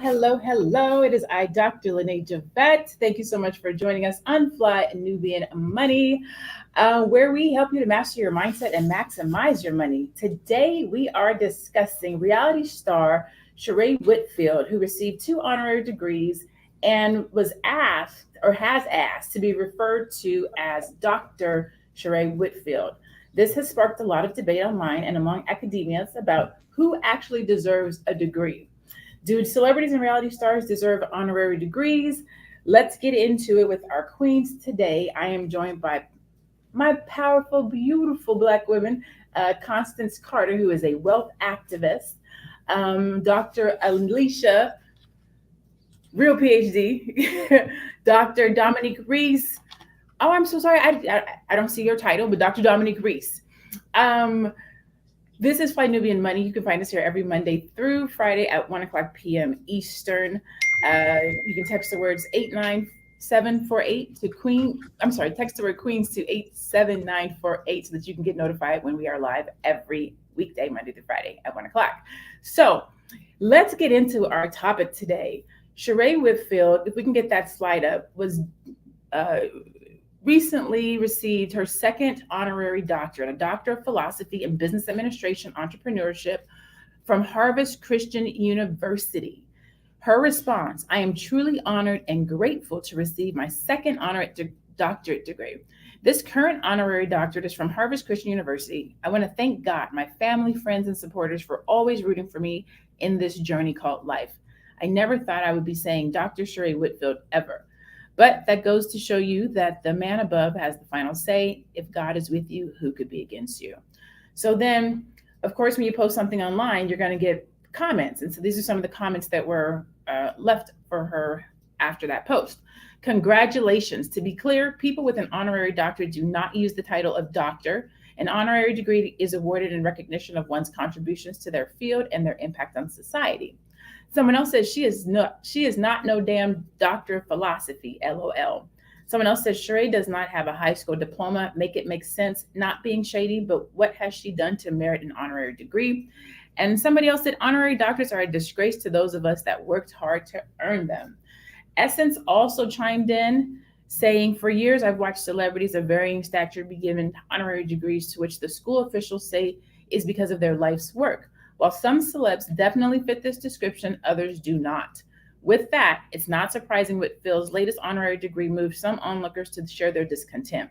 Hello. It is I, Dr. Lene Javette. Thank you so much for joining us on Fly Nubian Money, where we help you to master your mindset and maximize your money. Today, we are discussing reality star Sheree Whitfield, who received 2 honorary degrees and was asked or has asked to be referred to as Dr. Sheree Whitfield. This has sparked a lot of debate online and among academians about who actually deserves a degree. Do celebrities and reality stars deserve honorary degrees? Let's get into it with our queens today. I am joined by my powerful, beautiful Black women, Constance Carter, who is a wealth activist, Dr. Alicia, real PhD, Dr. Dominique Reese. Oh, I'm so sorry. I don't see your title, but Dr. Dominique Reese. This is Fly Nubian Money. You can find us here every Monday through Friday at 1 o'clock p.m. Eastern. You can text the words 89748 to Queen. I'm sorry, text the word Queens to 87948 so that you can get notified when we are live every weekday, Monday through Friday at 1 o'clock. So let's get into our topic today. Sheree Whitfield, if we can get that slide up, was recently received her second honorary doctorate, a Doctor of Philosophy in Business Administration Entrepreneurship from Harvard Christian University. Her response: I am truly honored and grateful to receive my second doctorate degree. This current honorary doctorate is from Harvard Christian University. I want to thank God, my family, friends, and supporters for always rooting for me in this journey called life. I never thought I would be saying Dr. Sheree Whitfield ever. But that goes to show you that the man above has the final say. If God is with you, who could be against you? So then, of course, when you post something online, you're going to get comments. And so these are some of the comments that were left for her after that post. Congratulations. To be clear, people with an honorary doctorate do not use the title of doctor. An honorary degree is awarded in recognition of one's contributions to their field and their impact on society. Someone else says she is not no damn doctor of philosophy, LOL. Someone else says Sheree does not have a high school diploma. Make it make sense. Not being shady, but what has she done to merit an honorary degree? And somebody else said honorary doctorates are a disgrace to those of us that worked hard to earn them. Essence also chimed in, saying, for years I've watched celebrities of varying stature be given honorary degrees to which the school officials say is because of their life's work. While some celebs definitely fit this description, others do not. With that, it's not surprising Whitfield's latest honorary degree moved some onlookers to share their discontent.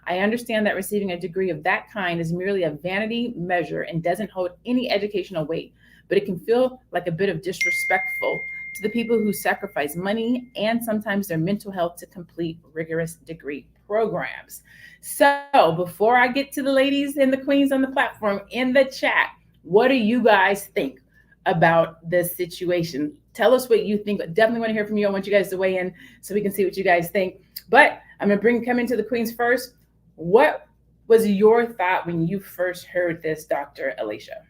I understand that receiving a degree of that kind is merely a vanity measure and doesn't hold any educational weight, but it can feel like a bit of disrespectful to the people who sacrifice money and sometimes their mental health to complete rigorous degree programs. So before I get to the ladies and the queens on the platform in the chat, what do you guys think about this situation? Tell us what you think. Definitely want to hear from you. I want you guys to weigh in so we can see what you guys think. But I'm going to come into the queens first. What was your thought when you first heard this, Dr. Alicia?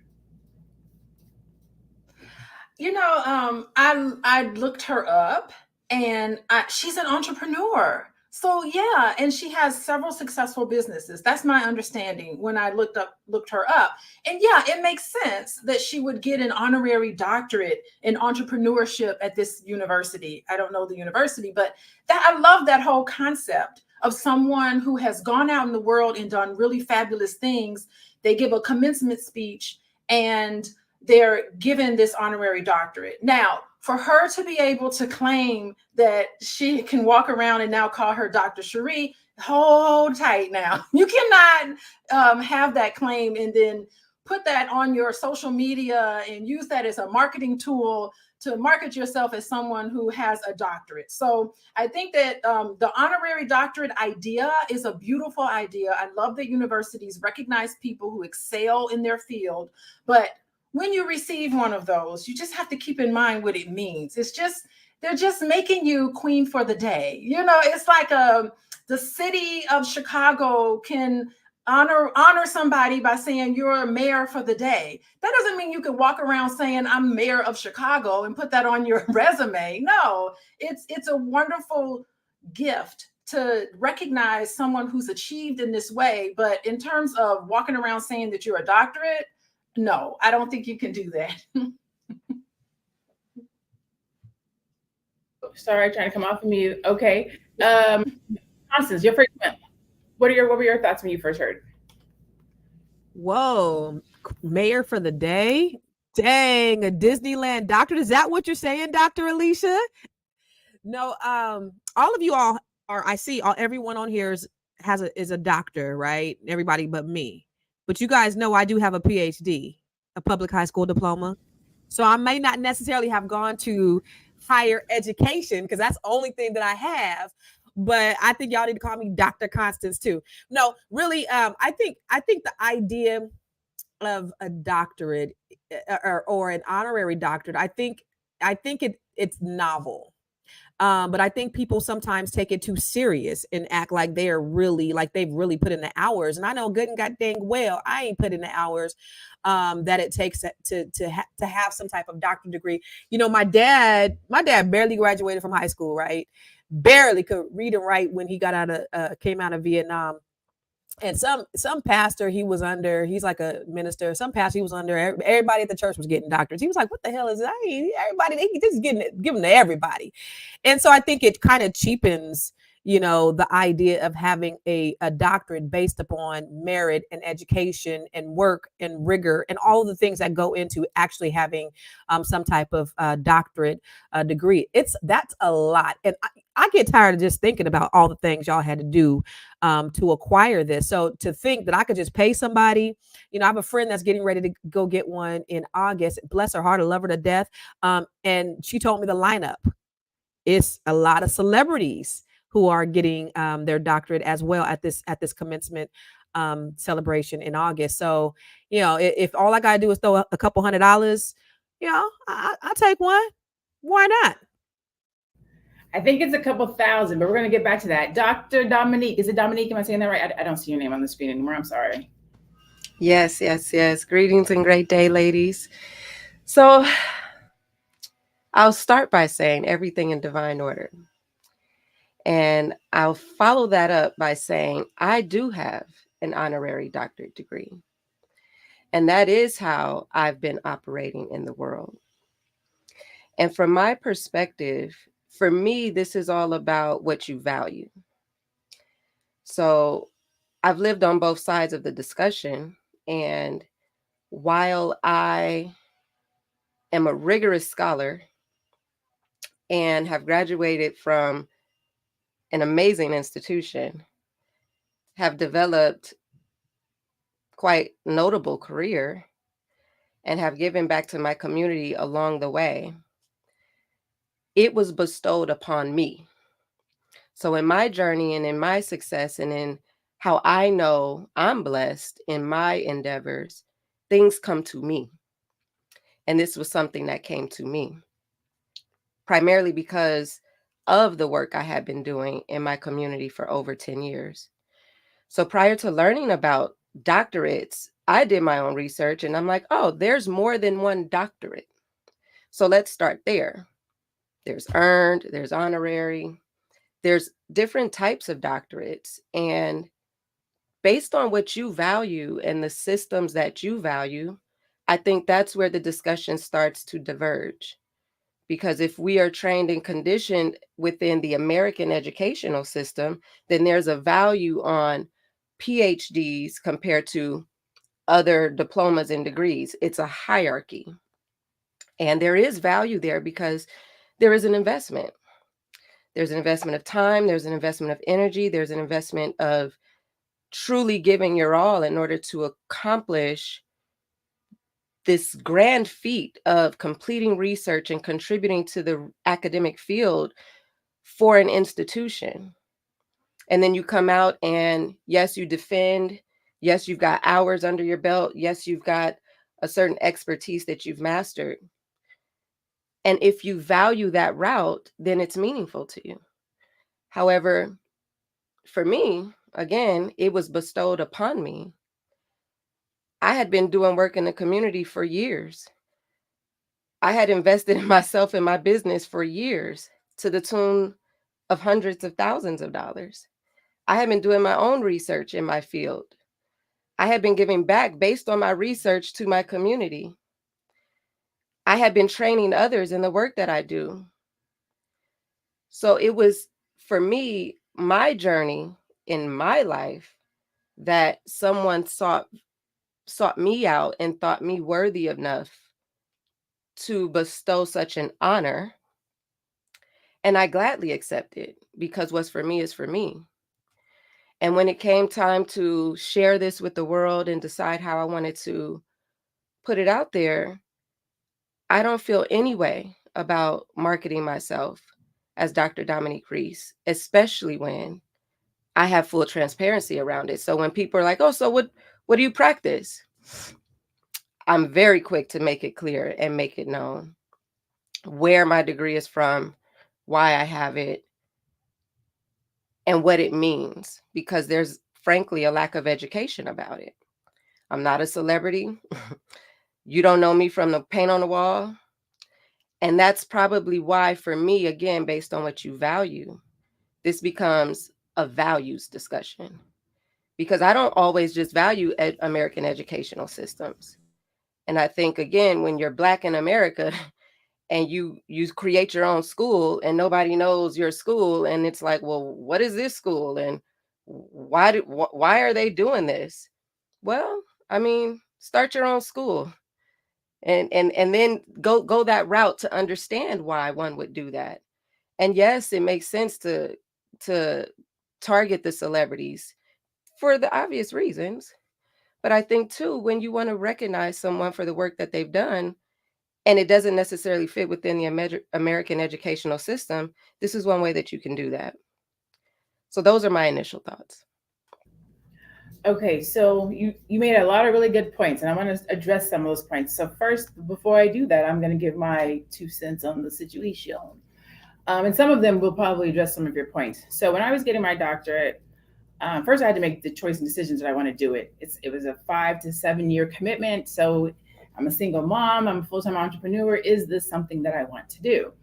I looked her up, and she's an entrepreneur. So yeah, and she has several successful businesses. That's my understanding when I looked her up. And yeah, it makes sense that she would get an honorary doctorate in entrepreneurship at this university. I don't know the university, but I love that whole concept of someone who has gone out in the world and done really fabulous things. They give a commencement speech and they're given this honorary doctorate. Now, for her to be able to claim that she can walk around and now call her Dr. Sheree, hold tight now. You cannot have that claim and then put that on your social media and use that as a marketing tool to market yourself as someone who has a doctorate. So I think that the honorary doctorate idea is a beautiful idea. I love that universities recognize people who excel in their field, but when you receive one of those, you just have to keep in mind what it means. They're just making you queen for the day. It's like the city of Chicago can honor somebody by saying you're a mayor for the day. That doesn't mean you can walk around saying I'm mayor of Chicago and put that on your resume. No, it's a wonderful gift to recognize someone who's achieved in this way. But in terms of walking around saying that you're a doctorate, no, I don't think you can do that. sorry, trying to come off of mute. Okay. Constance, your first one. What were your thoughts when you first heard? Whoa, mayor for the day? Dang, a Disneyland doctorate. Is that what you're saying, Dr. Alicia? No, all of you all are, I see all everyone on here is a doctor, right? Everybody but me. But you guys know I do have a PhD, a public high school diploma. So I may not necessarily have gone to higher education because that's the only thing that I have. But I think y'all need to call me Dr. Constance too. No, really, I think the idea of a doctorate or an honorary doctorate, I think it's novel. But I think people sometimes take it too serious and act like they've really put in the hours. And I know good and god dang well I ain't put in the hours that it takes to have some type of doctorate degree. You know, my dad barely graduated from high school, right? Barely could read and write when he came out of Vietnam. And some pastor he was under, he's like a minister. Some pastor he was under, everybody at the church was getting doctors. He was like, "What the hell is that? Everybody, they just giving to everybody." And so I think it kind of cheapens, the idea of having a doctorate based upon merit and education and work and rigor and all of the things that go into actually having some type of doctorate degree. That's a lot, and I get tired of just thinking about all the things y'all had to do to acquire this. So to think that I could just pay somebody, I have a friend that's getting ready to go get one in August. Bless her heart, I love her to death. And she told me the lineup. It's a lot of celebrities who are getting their doctorate as well at this commencement celebration in August. So, if all I gotta do is throw a couple $100, I'll take one. Why not? I think it's a couple thousand, but we're going to get back to that. Dr. Dominique, is it Dominique? Am I saying that right? I don't see your name on the screen anymore. I'm sorry. Yes, yes, yes. Greetings and great day, ladies. So I'll start by saying everything in divine order. And I'll follow that up by saying I do have an honorary doctorate degree. And that is how I've been operating in the world. And from my perspective, for me, this is all about what you value. So I've lived on both sides of the discussion. And while I am a rigorous scholar and have graduated from an amazing institution, have developed quite notable career, and have given back to my community along the way, it was bestowed upon me. So in my journey and in my success and in how I know I'm blessed in my endeavors, things come to me. And this was something that came to me primarily because of the work I had been doing in my community for over 10 years. So prior to learning about doctorates, I did my own research and I'm like, oh, there's more than one doctorate. So let's start there. There's earned, there's honorary, there's different types of doctorates. And based on what you value and the systems that you value, I think that's where the discussion starts to diverge. Because if we are trained and conditioned within the American educational system, then there's a value on PhDs compared to other diplomas and degrees. It's a hierarchy. And there is value there because there is an investment. There's an investment of time, there's an investment of energy, there's an investment of truly giving your all in order to accomplish this grand feat of completing research and contributing to the academic field for an institution. And then you come out and yes, you defend. Yes, you've got hours under your belt. Yes, you've got a certain expertise that you've mastered. And if you value that route, then it's meaningful to you. However, for me, again, it was bestowed upon me. I had been doing work in the community for years. I had invested in myself and my business for years to the tune of hundreds of thousands of dollars. I had been doing my own research in my field. I had been giving back based on my research to my community. I had been training others in the work that I do. So it was, for me, my journey in my life, that someone sought me out and thought me worthy enough to bestow such an honor. And I gladly accepted, because what's for me is for me. And when it came time to share this with the world and decide how I wanted to put it out there, I don't feel any way about marketing myself as Dr. Dominique Reese, especially when I have full transparency around it. So when people are like, "Oh, so what do you practice?" I'm very quick to make it clear and make it known where my degree is from, why I have it, and what it means, because there's frankly a lack of education about it. I'm not a celebrity. You don't know me from the paint on the wall. And that's probably why, for me, again, based on what you value, this becomes a values discussion. Because I don't always just value American educational systems. And I think, again, when you're Black in America and you create your own school and nobody knows your school, and it's like, well, what is this school? And why are they doing this? Well, I mean, start your own school. And then go that route to understand why one would do that. And yes, it makes sense to target the celebrities for the obvious reasons. But I think too, when you want to recognize someone for the work that they've done, and it doesn't necessarily fit within the American educational system, this is one way that you can do that. So those are my initial thoughts. Okay, so you made a lot of really good points, and I want to address some of those points. So first, before I do that, I'm going to give my 2 cents on the situation. And some of them will probably address some of your points. So when I was getting my doctorate, first I had to make the choice and decisions that I want to do it. It was a 5 to 7 year commitment. So I'm a single mom, I'm a full-time entrepreneur. Is this something that I want to do?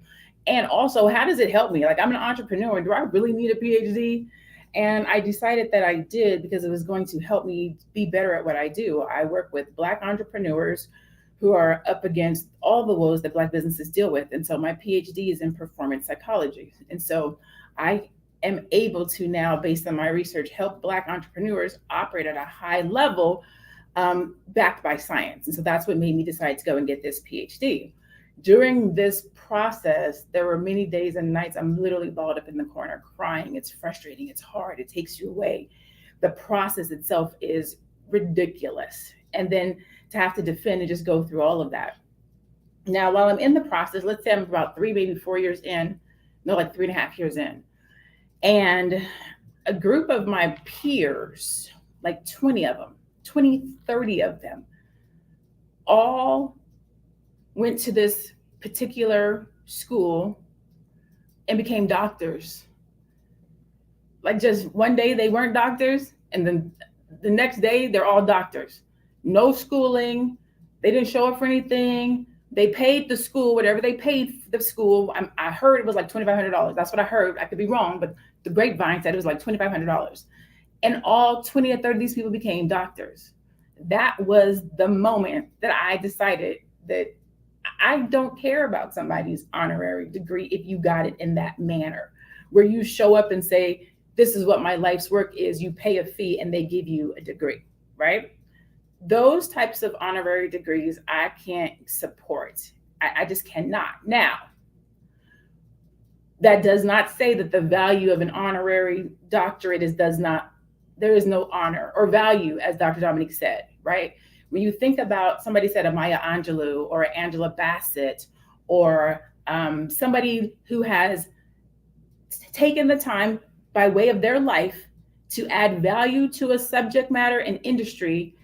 And also, how does it help me? Like, I'm an entrepreneur. Do I really need a PhD? And I decided that I did, because it was going to help me be better at what I do. I work with Black entrepreneurs who are up against all the woes that Black businesses deal with. And so my PhD is in performance psychology. And so I am able to now, based on my research, help Black entrepreneurs operate at a high level, backed by science. And so that's what made me decide to go and get this PhD. During this process, there were many days and nights I'm literally balled up in the corner crying. It's frustrating. It's hard. It takes you away. The process itself is ridiculous. And then to have to defend and just go through all of that. Now, while I'm in the process, let's say I'm about 3, maybe 4 years in, no, like 3.5 years in. And a group of my peers, like 20 of them, 30 of them, all went to this particular school and became doctors. Like, just one day they weren't doctors, and then the next day they're all doctors. No schooling. They didn't show up for anything. They paid the school, whatever they paid the school. I heard it was like $2,500. That's what I heard. I could be wrong, but the grapevine said it was like $2,500. And all 20 or 30 of these people became doctors. That was the moment that I decided that I don't care about somebody's honorary degree if you got it in that manner, where you show up and say, this is what my life's work is. You pay a fee and they give you a degree, right? Those types of honorary degrees I can't support. I just cannot. Now, that does not say that the value of an honorary doctorate there is no honor or value, as Dr. Dominique said, right? When you think about, somebody said a Maya Angelou or Angela Bassett, or somebody who has taken the time by way of their life to add value to a subject matter and industry,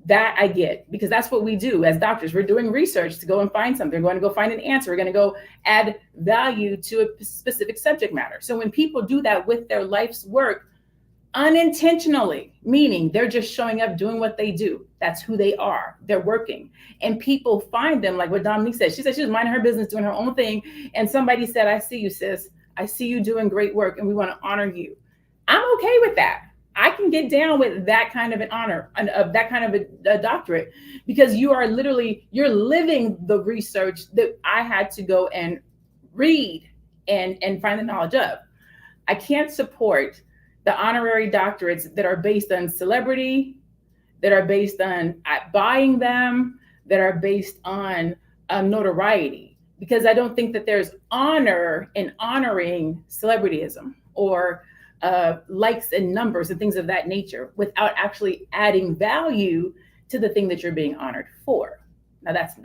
that I get, because that's what we do as doctors. We're doing research to go and find something. We're going to go find an answer. We're going to go add value to a specific subject matter. So when people do that with their life's work unintentionally, meaning they're just showing up doing what they do, that's who they are, they're working, and people find them, like what Dominique said. She said she was minding her business, doing her own thing, and somebody said, I see you, sis. I see you doing great work, and we want to honor you. I'm okay with that. I can get down with that kind of an honor, that kind of a doctorate, because you're living the research that I had to go and read and find the knowledge of. I can't support the honorary doctorates that are based on celebrity, that are based on buying them, that are based on notoriety, because I don't think that there's honor in honoring celebrityism or likes and numbers and things of that nature without actually adding value to the thing that you're being honored for. Now that's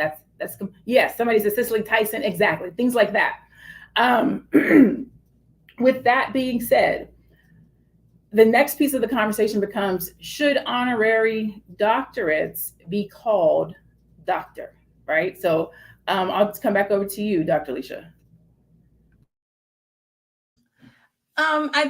yes, somebody said Cicely Tyson, exactly, things like that. With that being said, the next piece of the conversation becomes, should honorary doctorates be called doctor, right? So I'll just come back over to you, Dr. Alicia. I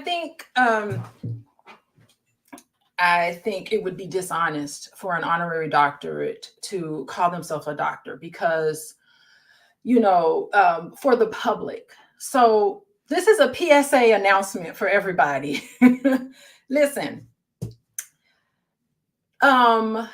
think it would be dishonest for an honorary doctorate to call themselves a doctor because, for the public. So this is a PSA announcement for everybody. Listen, all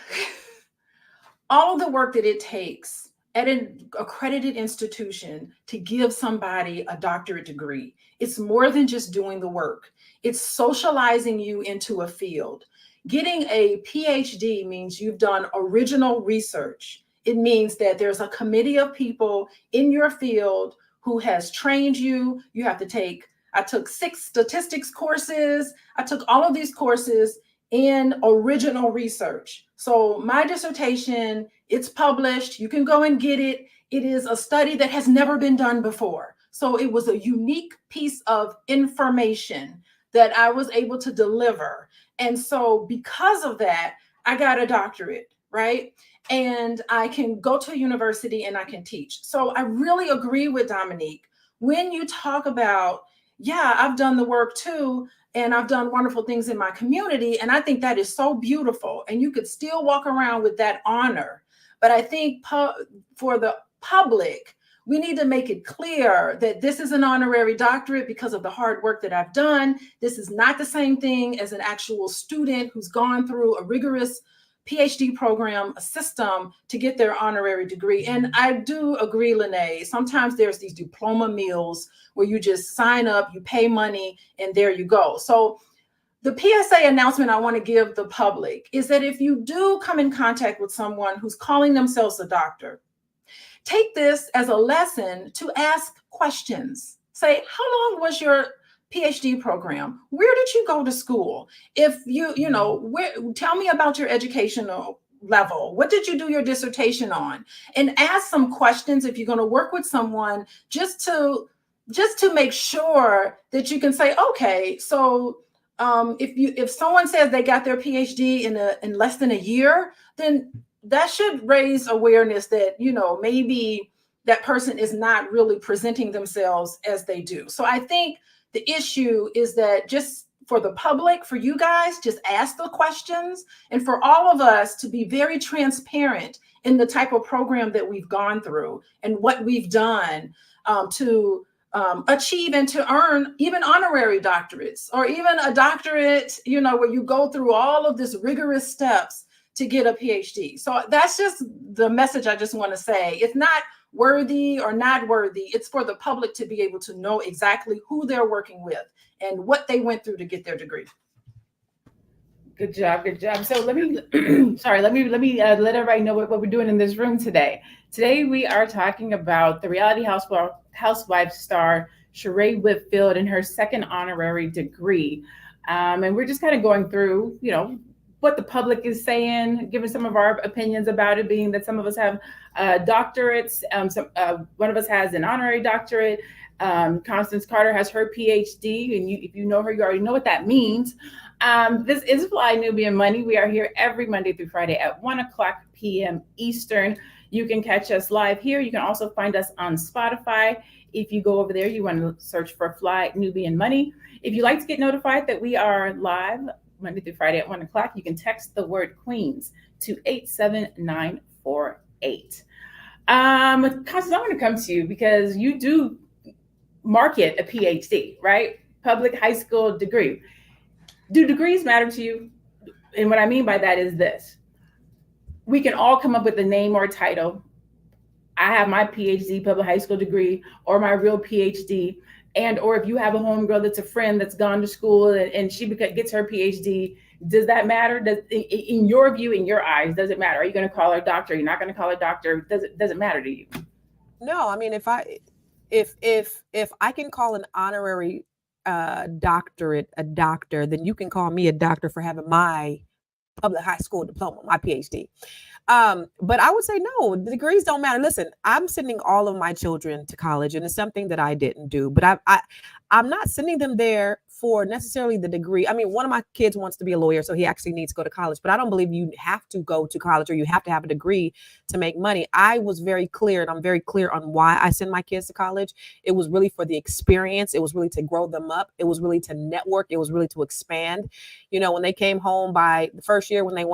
of the work that it takes at an accredited institution to give somebody a doctorate degree, it's more than just doing the work. It's socializing you into a field. Getting a PhD means you've done original research. It means that there's a committee of people in your field who has trained you. You have to I took 6 statistics courses. I took all of these courses in original research. So my dissertation, it's published. You can go and get it. It is a study that has never been done before. So it was a unique piece of information that I was able to deliver. And so because of that, I got a doctorate, right? And I can go to a university and I can teach. So I really agree with Dominique. When you talk about, yeah, I've done the work too, and I've done wonderful things in my community. And I think that is so beautiful. And you could still walk around with that honor. But I think for the public, we need to make it clear that this is an honorary doctorate because of the hard work that I've done. This is not the same thing as an actual student who's gone through a rigorous PhD program, a system to get their honorary degree. And I do agree, Lene, sometimes there's these diploma meals where you just sign up, you pay money, and there you go. So the PSA announcement I want to give the public is that if you do come in contact with someone who's calling themselves a doctor, take this as a lesson to ask questions. Say, how long was your PhD program? Where did you go to school? If tell me about your educational level. What did you do your dissertation on? And ask some questions if you're going to work with someone, just to make sure that you can say, okay, so if someone says they got their PhD in less than a year, then that should raise awareness that, maybe that person is not really presenting themselves as they do. So I think the issue is that just for the public, for you guys, just ask the questions, and for all of us to be very transparent in the type of program that we've gone through and what we've done to achieve and to earn even honorary doctorates, or even a doctorate, where you go through all of this rigorous steps to get a PhD. So that's just the message I just want to say. It's not worthy or not worthy. It's for the public to be able to know exactly who they're working with and what they went through to get their degree. Good job, good job. So let me let everybody know what we're doing in this room today. Today we are talking about the reality housewife star Sheree Whitfield and her second honorary degree, and we're just kind of going through, what the public is saying, giving some of our opinions about it, being that some of us have doctorates, one of us has an honorary doctorate. Constance Carter has her PhD, and if you know her, you already know what that means. This is Fly Nubian Money. We are here every Monday through Friday at 1:00 p.m. Eastern. You can catch us live here. You can also find us on Spotify. If you go over there, you want to search for Fly Nubian Money. If you like to get notified that we are live Monday through Friday at 1:00, you can text the word Queens to 87948. Constance, I'm going to come to you because you do market a PhD, right? Public high school degree. Do degrees matter to you? And what I mean by that is this. We can all come up with a name or a title. I have my PhD, public high school degree, or my real PhD, and or if you have a homegirl that's a friend that's gone to school and she gets her PhD, does that matter? Does in your view, in your eyes, does it matter? Are you going to call her doctor? You're not going to call her doctor? Does it matter to you? No, I mean, if I can call an honorary doctorate a doctor, then you can call me a doctor for having my public high school diploma, my PhD. But I would say no, the degrees don't matter. Listen, I'm sending all of my children to college, and it's something that I didn't do, but I'm not sending them there for necessarily the degree. I mean, one of my kids wants to be a lawyer, so he actually needs to go to college, but I don't believe you have to go to college or you have to have a degree to make money. I was very clear, and I'm very clear on why I send my kids to college. It was really for the experience. It was really to grow them up. It was really to network. It was really to expand. You know, when they came home by the first year, when they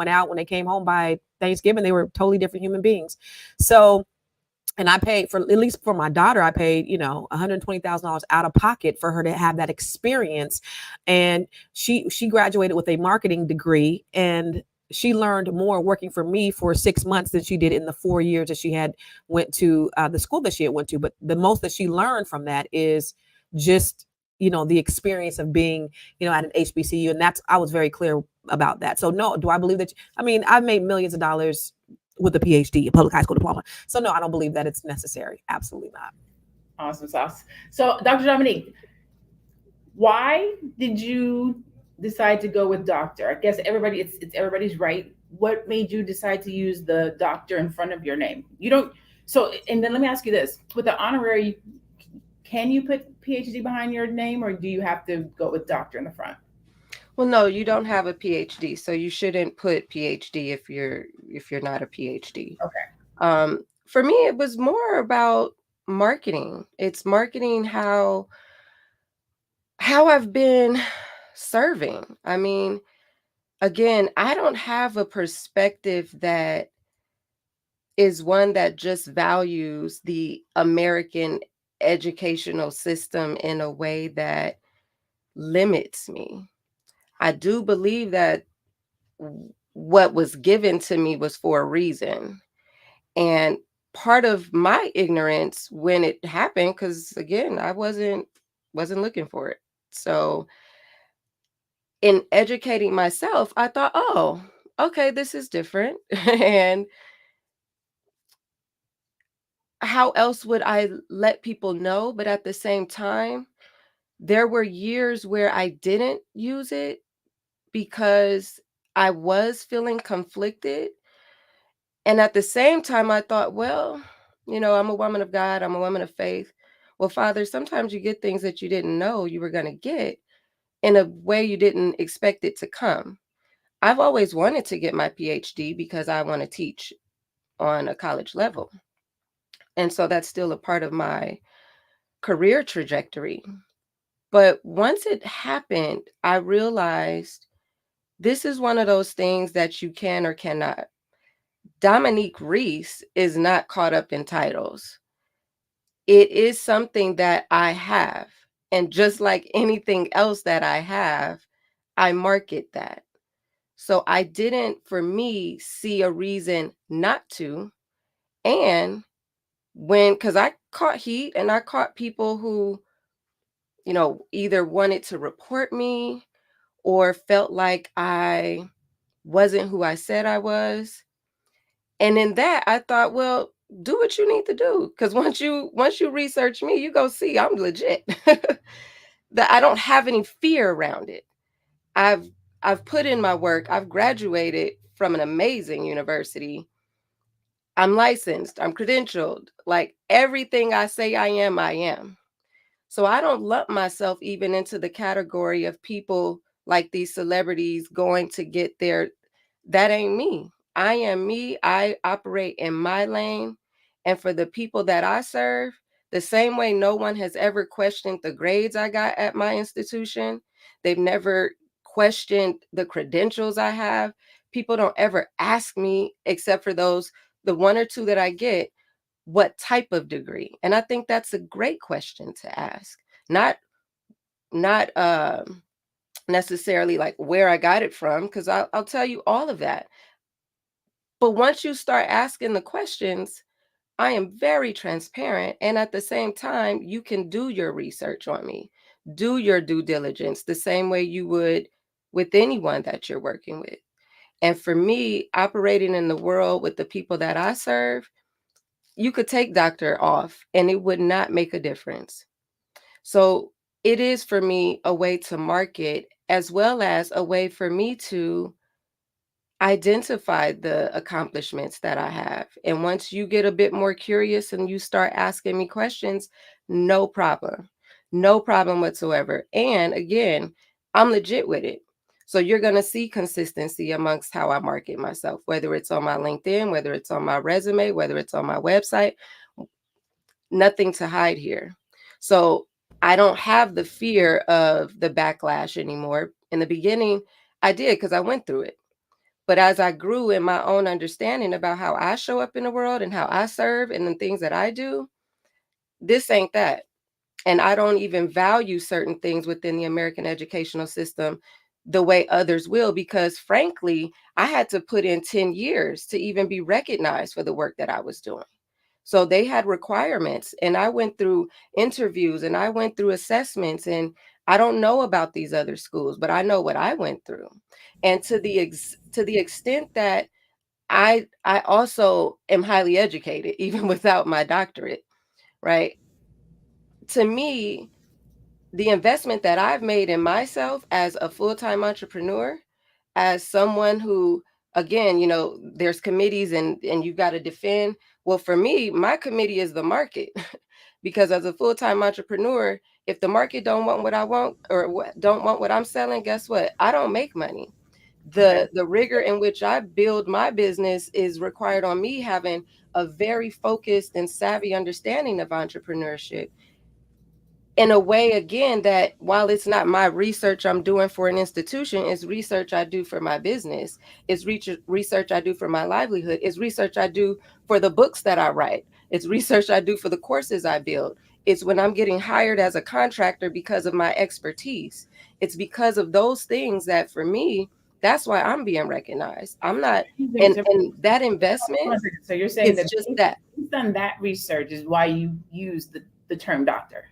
came home by Thanksgiving, they were totally different human beings. So, and I paid for, at least for my daughter, I paid, $120,000 out of pocket for her to have that experience. And she graduated with a marketing degree, and she learned more working for me for 6 months than she did in the 4 years that she had went to the school that she had went to. But the most that she learned from that is just, the experience of being, at an HBCU. And I was very clear about that. So no, do I believe that? I've made millions of dollars with a PhD, a public high school diploma. So no, I don't believe that it's necessary. Absolutely not. Awesome sauce. So Dr. Dominique, why did you decide to go with doctor? I guess it's everybody's right. What made you decide to use the doctor in front of your name? And then let me ask you this. With the honorary, can you put PhD behind your name, or do you have to go with doctor in the front? Well, no, you don't have a PhD, so you shouldn't put PhD if you're not a PhD. Okay. For me, it was more about marketing. It's marketing how I've been serving. I mean, again, I don't have a perspective that is one that just values the American educational system in a way that limits me. I do believe that what was given to me was for a reason. And part of my ignorance when it happened, because again, I wasn't looking for it. So in educating myself, I thought, oh, okay, this is different. And how else would I let people know? But at the same time, there were years where I didn't use it because I was feeling conflicted. And at the same time, I thought, well, I'm a woman of God, I'm a woman of faith. Well, Father, sometimes you get things that you didn't know you were going to get in a way you didn't expect it to come. I've always wanted to get my PhD because I want to teach on a college level. And so that's still a part of my career trajectory. But once it happened, I realized this is one of those things that you can or cannot. Dominique Reese is not caught up in titles. It is something that I have. And just like anything else that I have, I market that. So I didn't, for me, see a reason not to. And because I caught heat and I caught people who, either wanted to report me or felt like I wasn't who I said I was. And in that, I thought, well, do what you need to do. Because once you research me, you go see I'm legit. That I don't have any fear around it. I've put in my work. I've graduated from an amazing university. I'm licensed. I'm credentialed. Like everything I say I am, I am. So I don't lump myself even into the category of people like these celebrities going to get there. That ain't me. I am me. I operate in my lane. And for the people that I serve, the same way no one has ever questioned the grades I got at my institution, they've never questioned the credentials I have. People don't ever ask me, except for the one or two that I get, what type of degree. And I think that's a great question to ask. Not necessarily like where I got it from, because I'll tell you all of that. But once you start asking the questions, I am very transparent. And at the same time, you can do your research on me, do your due diligence the same way you would with anyone that you're working with. And for me, operating in the world with the people that I serve, you could take doctor off and it would not make a difference. So it is for me a way to market as well as a way for me to identify the accomplishments that I have. And once you get a bit more curious and you start asking me questions, no problem. No problem whatsoever. And again, I'm legit with it. So you're going to see consistency amongst how I market myself, whether it's on my LinkedIn, whether it's on my resume, whether it's on my website, nothing to hide here. So I don't have the fear of the backlash anymore. In the beginning, I did because I went through it. But as I grew in my own understanding about how I show up in the world and how I serve and the things that I do, this ain't that. And I don't even value certain things within the American educational system the way others will, because frankly, I had to put in 10 years to even be recognized for the work that I was doing. So they had requirements, and I went through interviews and I went through assessments, and I don't know about these other schools, but I know what I went through. And to the extent that I also am highly educated, even without my doctorate, right? To me, the investment that I've made in myself as a full-time entrepreneur, as someone who, again, you know, there's committees and you've got to defend. Well, for me, my committee is the market. Because as a full-time entrepreneur, if the market don't want what I want or don't want what I'm selling, guess what? I don't make money. The rigor in which I build my business is required on me having a very focused and savvy understanding of entrepreneurship in a way, again, that while it's not my research I'm doing for an institution, it's research I do for my business. It's research I do for my livelihood. It's research I do for the books that I write. It's research I do for the courses I build. It's when I'm getting hired as a contractor because of my expertise. It's because of those things that for me, that's why I'm being recognized. I'm not, and that investment, so you're saying it's that just that. Based on that research is why you use the term doctor.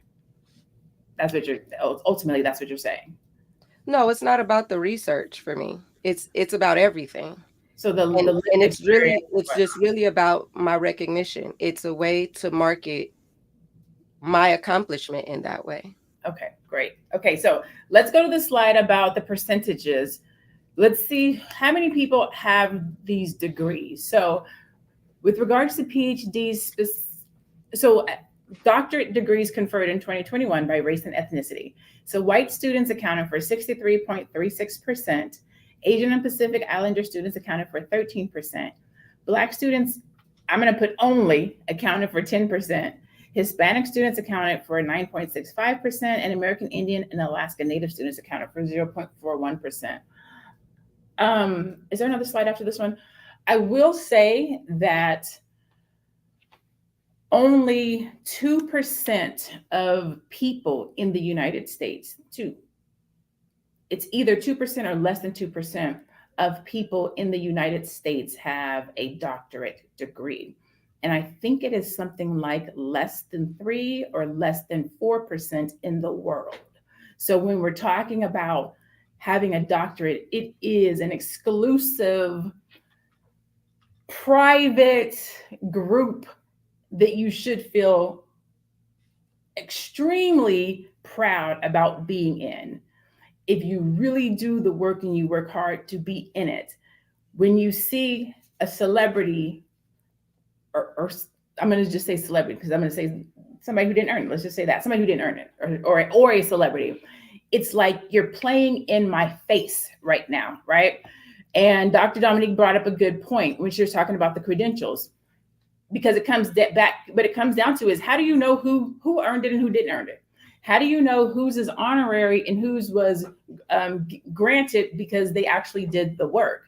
That's what you're ultimately, that's what you're saying. No, it's not about the research for me. It's about everything. So and it's just really about my recognition. It's a way to market my accomplishment in that way. Okay, great. Okay, so let's go to the slide about the percentages. Let's see how many people have these degrees. So with regards to PhDs, so doctorate degrees conferred in 2021 by race and ethnicity. So white students accounted for 63.36%. Asian and Pacific Islander students accounted for 13%. Black students, I'm going to put only, accounted for 10%. Hispanic students accounted for 9.65%, and American Indian and Alaska Native students accounted for 0.41%. Is there another slide after this one? I will say that only 2% of people in the United States, it's either 2% or less than 2% of people in the United States have a doctorate degree. And I think it is something like less than 3 or less than 4% in the world. So when we're talking about having a doctorate, it is an exclusive, private group that you should feel extremely proud about being in. If you really do the work and you work hard to be in it, when you see a celebrity, or I'm going to just say celebrity because I'm going to say somebody who didn't earn it. Let's just say that somebody who didn't earn it, or a celebrity. It's like you're playing in my face right now, right? And Dr. Dominique brought up a good point when she was talking about the credentials, because it comes back, but it comes down to is how do you know who earned it and who didn't earn it? How do you know whose is honorary and whose was granted because they actually did the work?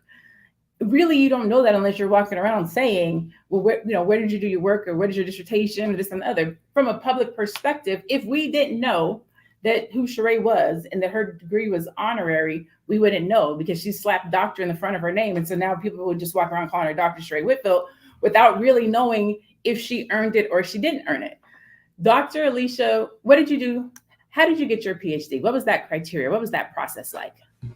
Really, you don't know that unless you're walking around saying, well, where did you do your work, or what is your dissertation, or this and the other. From a public perspective, if we didn't know that who Sheree was and that her degree was honorary, we wouldn't know because she slapped doctor in the front of her name. And so now people would just walk around calling her Dr. Sheree Whitfield without really knowing if she earned it or she didn't earn it. Dr. Alicia, what did you do? How did you get your PhD? What was that criteria? What was that process like?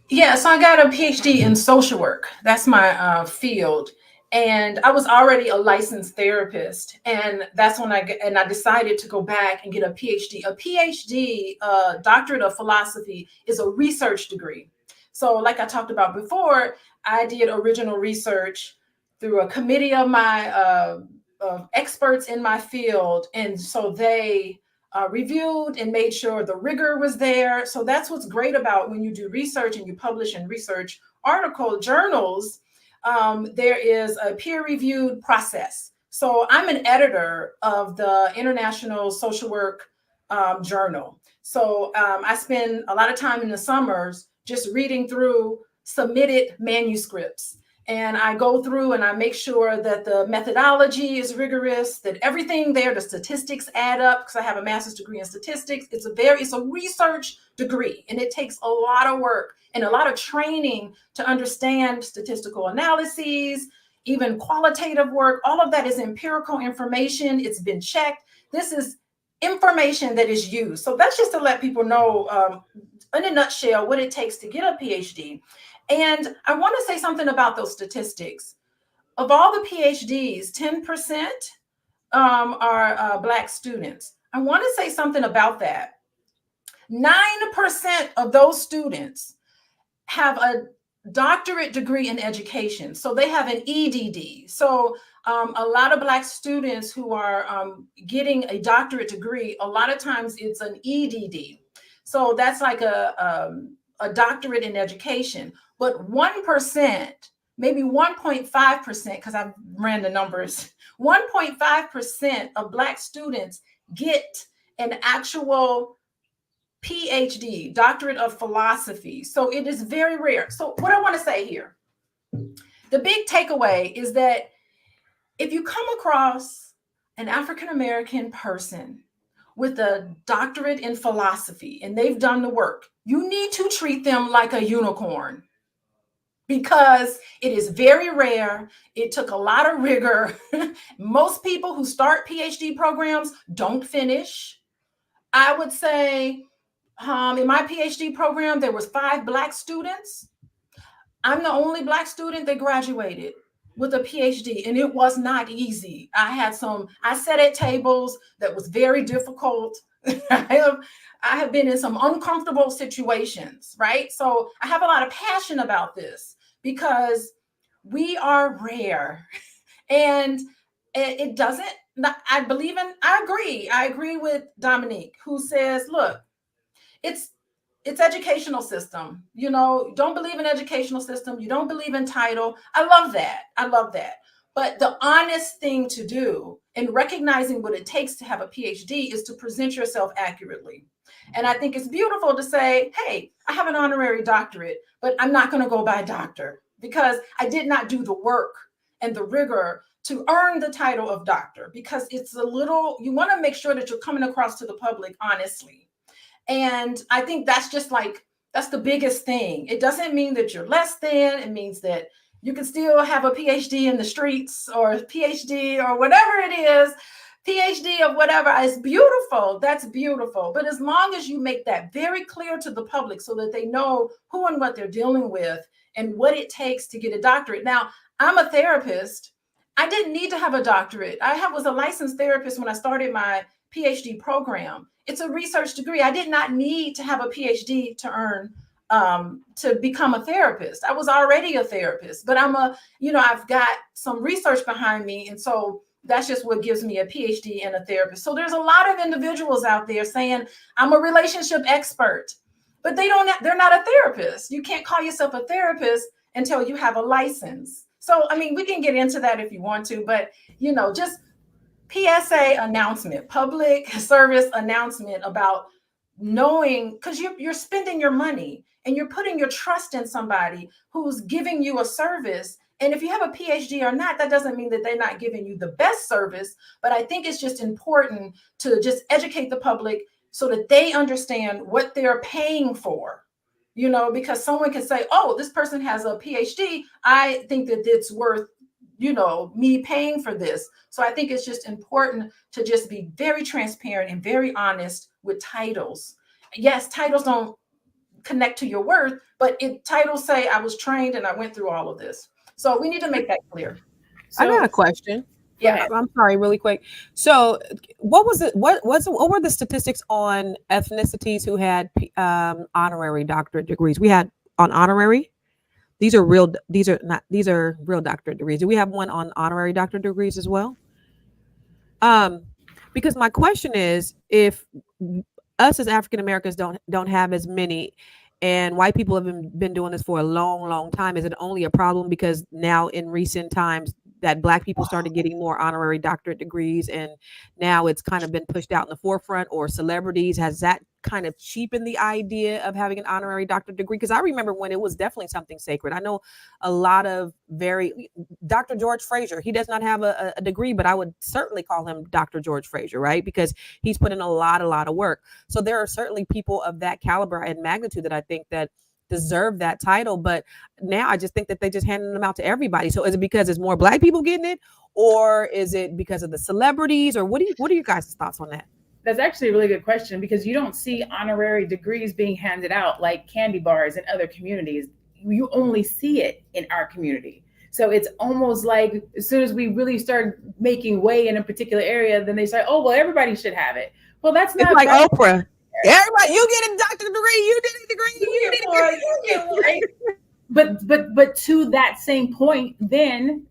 Yeah, so I got a PhD in social work. That's my field. And I was already a licensed therapist. And that's when I decided to go back and get a PhD. A PhD, doctorate of philosophy, is a research degree. So like I talked about before, I did original research through a committee of my experts in my field. And so they reviewed and made sure the rigor was there. So that's what's great about when you do research and you publish in research article journals. There is a peer-reviewed process. So I'm an editor of the International Social Work Journal. So I spend a lot of time in the summers just reading through submitted manuscripts. And I go through and I make sure that the methodology is rigorous, that everything there, the statistics add up, because I have a master's degree in statistics. It's a research degree, and it takes a lot of work and a lot of training to understand statistical analyses, even qualitative work. All of that is empirical information. It's been checked. This is information that is used. So that's just to let people know in a nutshell what it takes to get a PhD. And I want to say something about those statistics. Of all the PhDs, 10% are Black students. I want to say something about that. 9% of those students have a doctorate degree in education. So they have an EDD. So a lot of Black students who are getting a doctorate degree, a lot of times it's an EDD. So that's like a doctorate in education. But 1%, maybe 1.5%, because I've ran the numbers, 1.5% of Black students get an actual PhD, doctorate of philosophy. So it is very rare. So what I want to say here, the big takeaway is that if you come across an African-American person with a doctorate in philosophy and they've done the work, you need to treat them like a unicorn, because it is very rare. It took a lot of rigor. Most people who start PhD programs don't finish. I would say in my PhD program, there was 5 Black students. I'm the only Black student that graduated with a PhD, and it was not easy. I sat at tables that was very difficult. I have been in some uncomfortable situations, right? So I have a lot of passion about this because we are rare. And it doesn't, I agree with Dominique, who says, look, it's educational system. You know, don't believe in educational system. You don't believe in title. I love that. But the honest thing to do in recognizing what it takes to have a PhD is to present yourself accurately. And I think it's beautiful to say, hey, I have an honorary doctorate, but I'm not going to go by doctor because I did not do the work and the rigor to earn the title of doctor, because you want to make sure that you're coming across to the public honestly. And I think that's the biggest thing. It doesn't mean that you're less than. It means that you can still have a PhD in the streets or a PhD or whatever it is, PhD of whatever. It's beautiful. That's beautiful. But as long as you make that very clear to the public so that they know who and what they're dealing with and what it takes to get a doctorate. Now, I'm a therapist. I didn't need to have a doctorate. I was a licensed therapist when I started my PhD program. It's a research degree. I did not need to have a PhD to earn to become a therapist. I was already a therapist, but I've got some research behind me. And so that's just what gives me a PhD and a therapist. So there's a lot of individuals out there saying, I'm a relationship expert, but they're not a therapist. You can't call yourself a therapist until you have a license. So, I mean, we can get into that if you want to, but, just PSA announcement, public service announcement about knowing, because you're spending your money and you're putting your trust in somebody who's giving you a service. And if you have a PhD or not, that doesn't mean that they're not giving you the best service. But I think it's just important to just educate the public so that they understand what they're paying for, because someone can say, oh, this person has a PhD. I think that it's worth me paying for this. So I think it's just important to just be very transparent and very honest with titles. Yes, titles don't connect to your worth, but titles say I was trained and I went through all of this. So we need to make that clear. I got a question. Yeah. I'm sorry, really quick. So, what were the statistics on ethnicities who had honorary doctorate degrees? We had on honorary. These are real doctorate degrees. Do we have one on honorary doctorate degrees as well? Because my question is, if us as African Americans don't have as many, and white people have been doing this for a long time, is it only a problem because now in recent times that Black people started getting more honorary doctorate degrees, and now it's kind of been pushed out in the forefront, or celebrities, has that kind of cheapened the idea of having an honorary doctorate degree? Because I remember when it was definitely something sacred. I know a lot of Dr. George Fraser, he does not have a degree, but I would certainly call him Dr. George Fraser, right? Because he's put in a lot of work. So there are certainly people of that caliber and magnitude that I think that deserve that title, but now I just think that they just handing them out to everybody. So is it because it's more Black people getting it, or is it because of the celebrities, or what are you guys' thoughts on that? That's actually a really good question, because you don't see honorary degrees being handed out like candy bars in other communities. You only see it in our community. So it's almost like as soon as we really start making way in a particular area, then they say, oh, well, everybody should have it. Well, that's not like right. Oprah. Everybody, you get a doctorate degree, you did a degree, you did a degree. Right? But to that same point, then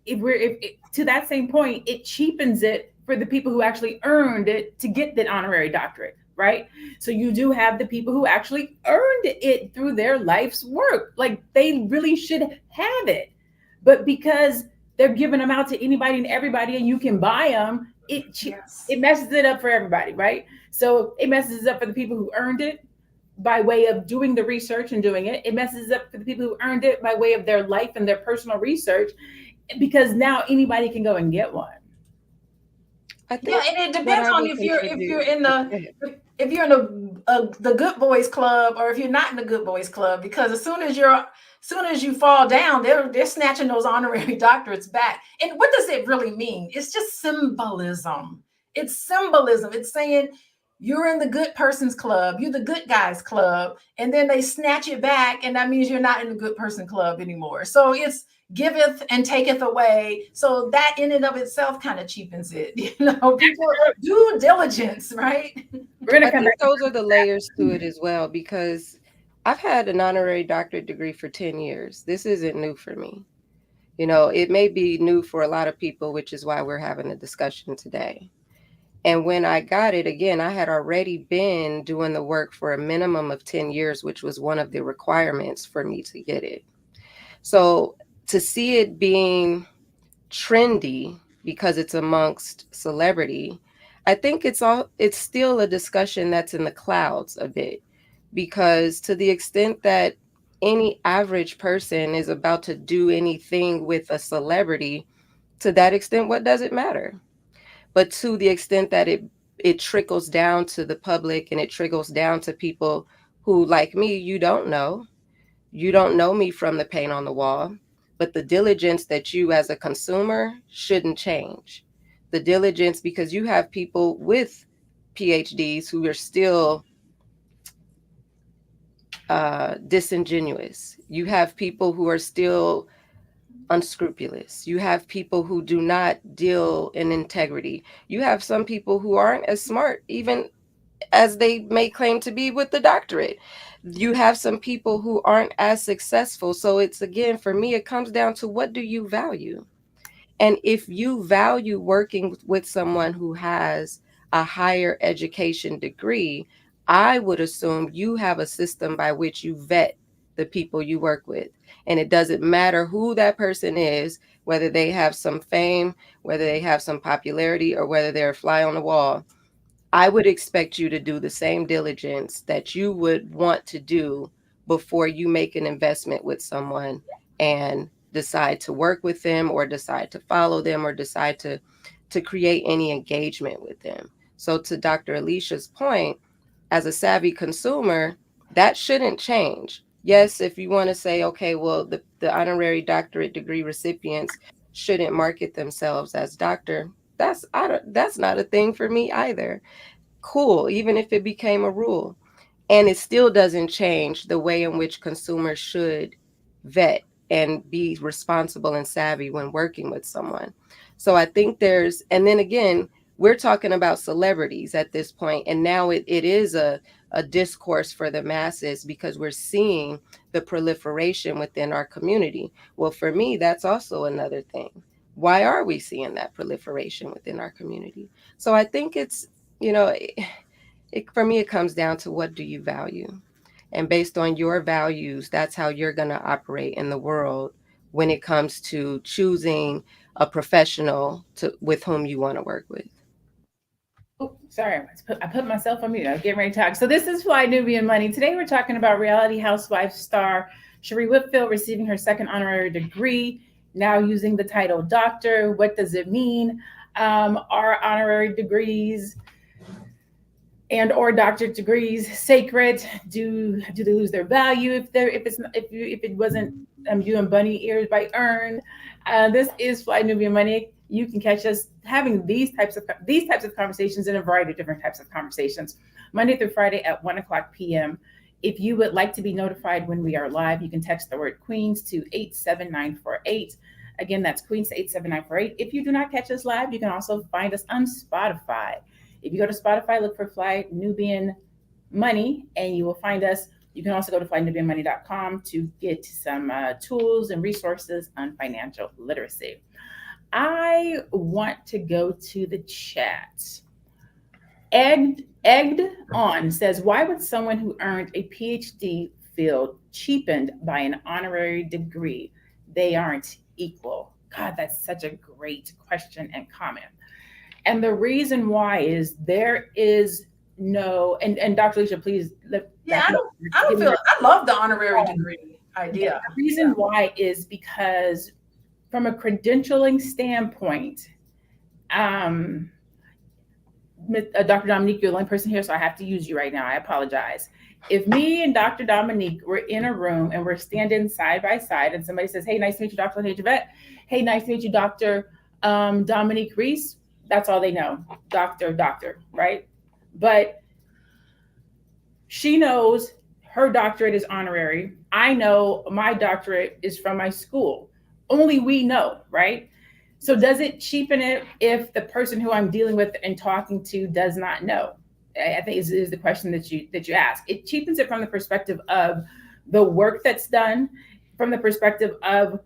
to that same point, it cheapens it for the people who actually earned it to get that honorary doctorate, right? So you do have the people who actually earned it through their life's work. Like they really should have it. But because they're giving them out to anybody and everybody and you can buy them, it messes it up for everybody, right? So it messes it up for the people who earned it by way of doing the research and doing it. It messes it up for the people who earned it by way of their life and their personal research, because now anybody can go and get one. And it depends on if you're in the good boys club or if you're not in the good boys club, because as soon as you fall down, they're snatching those honorary doctorates back. And what does it really mean? It's just symbolism. It's symbolism. It's saying you're in the good person's club, you're the good guys club, and then they snatch it back, and that means you're not in the good person club anymore. So it's giveth and taketh away. So that in and of itself kind of cheapens it. People due diligence, right? We're gonna come back. Those are the layers to it as well, because I've had an honorary doctorate degree for 10 years. This isn't new for me. It may be new for a lot of people, which is why we're having a discussion today. And when I got it, again, I had already been doing the work for a minimum of 10 years, which was one of the requirements for me to get it. So to see it being trendy because it's amongst celebrity, I think it's still a discussion that's in the clouds a bit, because to the extent that any average person is about to do anything with a celebrity, to that extent, what does it matter? But to the extent that it trickles down to the public and it trickles down to people who, like me, you don't know me from the paint on the wall, but the diligence that you as a consumer shouldn't change. The diligence, because you have people with PhDs who are still disingenuous. You have people who are still unscrupulous. You have people who do not deal in integrity. You have some people who aren't as smart, even as they may claim to be with the doctorate. You have some people who aren't as successful. So it's, again, for me, it comes down to, what do you value? And if you value working with someone who has a higher education degree, I would assume you have a system by which you vet the people you work with. And it doesn't matter who that person is, whether they have some fame, whether they have some popularity, or whether they're a fly on the wall. I would expect you to do the same diligence that you would want to do before you make an investment with someone and decide to work with them, or decide to follow them, or decide to create any engagement with them. So to Dr. Alicia's point, as a savvy consumer, that shouldn't change. Yes, if you want to say, okay, well, the honorary doctorate degree recipients shouldn't market themselves as doctor, that's not a thing for me either. Cool, even if it became a rule. And it still doesn't change the way in which consumers should vet and be responsible and savvy when working with someone. So I think and then again, we're talking about celebrities at this point, and now it is a discourse for the masses because we're seeing the proliferation within our community. Well, for me, that's also another thing. Why are we seeing that proliferation within our community? So I think it's, for me, it comes down to what do you value? And based on your values, that's how you're going to operate in the world when it comes to choosing a professional with whom you want to work with. Oh, sorry, I put myself on mute. I was getting ready to talk. So this is Fly Nubian Money. Today we're talking about reality housewife star Sheree Whitfield receiving her second honorary degree, now using the title doctor. What does it mean? Are honorary degrees and or doctorate degrees sacred? Do they lose their value if it wasn't doing bunny ears by earned? This is Fly Nubian Money. You can catch us having these types of conversations and a variety of different types of conversations Monday through Friday at 1:00 p.m. If you would like to be notified when we are live, you can text the word Queens to 87948. Again, that's Queens to 87948. If you do not catch us live, you can also find us on Spotify. If you go to Spotify, look for Fly Nubian Money and you will find us. You can also go to flynubianmoney.com to get some tools and resources on financial literacy. I want to go to the chat. Egged on says, why would someone who earned a PhD feel cheapened by an honorary degree? They aren't equal. God, that's such a great question and comment. And the reason why is there is no, and Dr. Alicia, please. I love the honorary degree idea. The reason why is because from a credentialing standpoint, Dr. Dominique, you're the only person here, so I have to use you right now. I apologize. If me and Dr. Dominique were in a room and we're standing side by side and somebody says, hey, nice to meet you, Dr. Javette. Hey, nice to meet you, Dr. Dominique Reese. That's all they know. Doctor, right? But she knows her doctorate is honorary. I know my doctorate is from my school. Only we know, right? So does it cheapen it if the person who I'm dealing with and talking to does not know? I think is the question that you ask. It cheapens it from the perspective of the work that's done, from the perspective of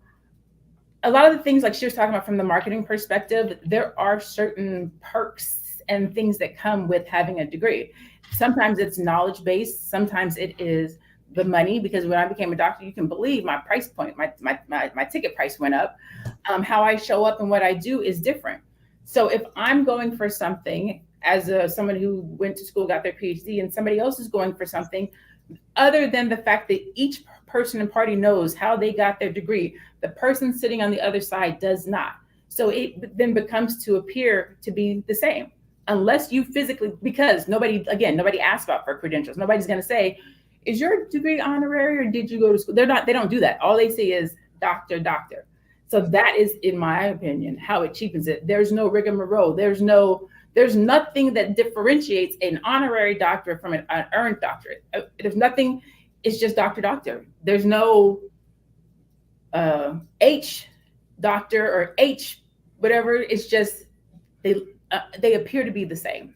a lot of the things like she was talking about from the marketing perspective. There are certain perks and things that come with having a degree. Sometimes it's knowledge-based. Sometimes it is the money, because when I became a doctor, you can believe my price point, my ticket price went up. How I show up and what I do is different. So if I'm going for something as someone who went to school, got their PhD, and somebody else is going for something, other than the fact that each person and party knows how they got their degree, the person sitting on the other side does not. So it then becomes to appear to be the same, unless you physically, because nobody asks about for credentials. Nobody's going to say, is your degree honorary or did you go to school? They don't do that. All they say is doctor. So that is, in my opinion, how it cheapens it. There's no rigmarole. There's nothing that differentiates an honorary doctorate from an earned doctorate. There's nothing. It's just doctor. There's no H doctor or H whatever. It's just they appear to be the same.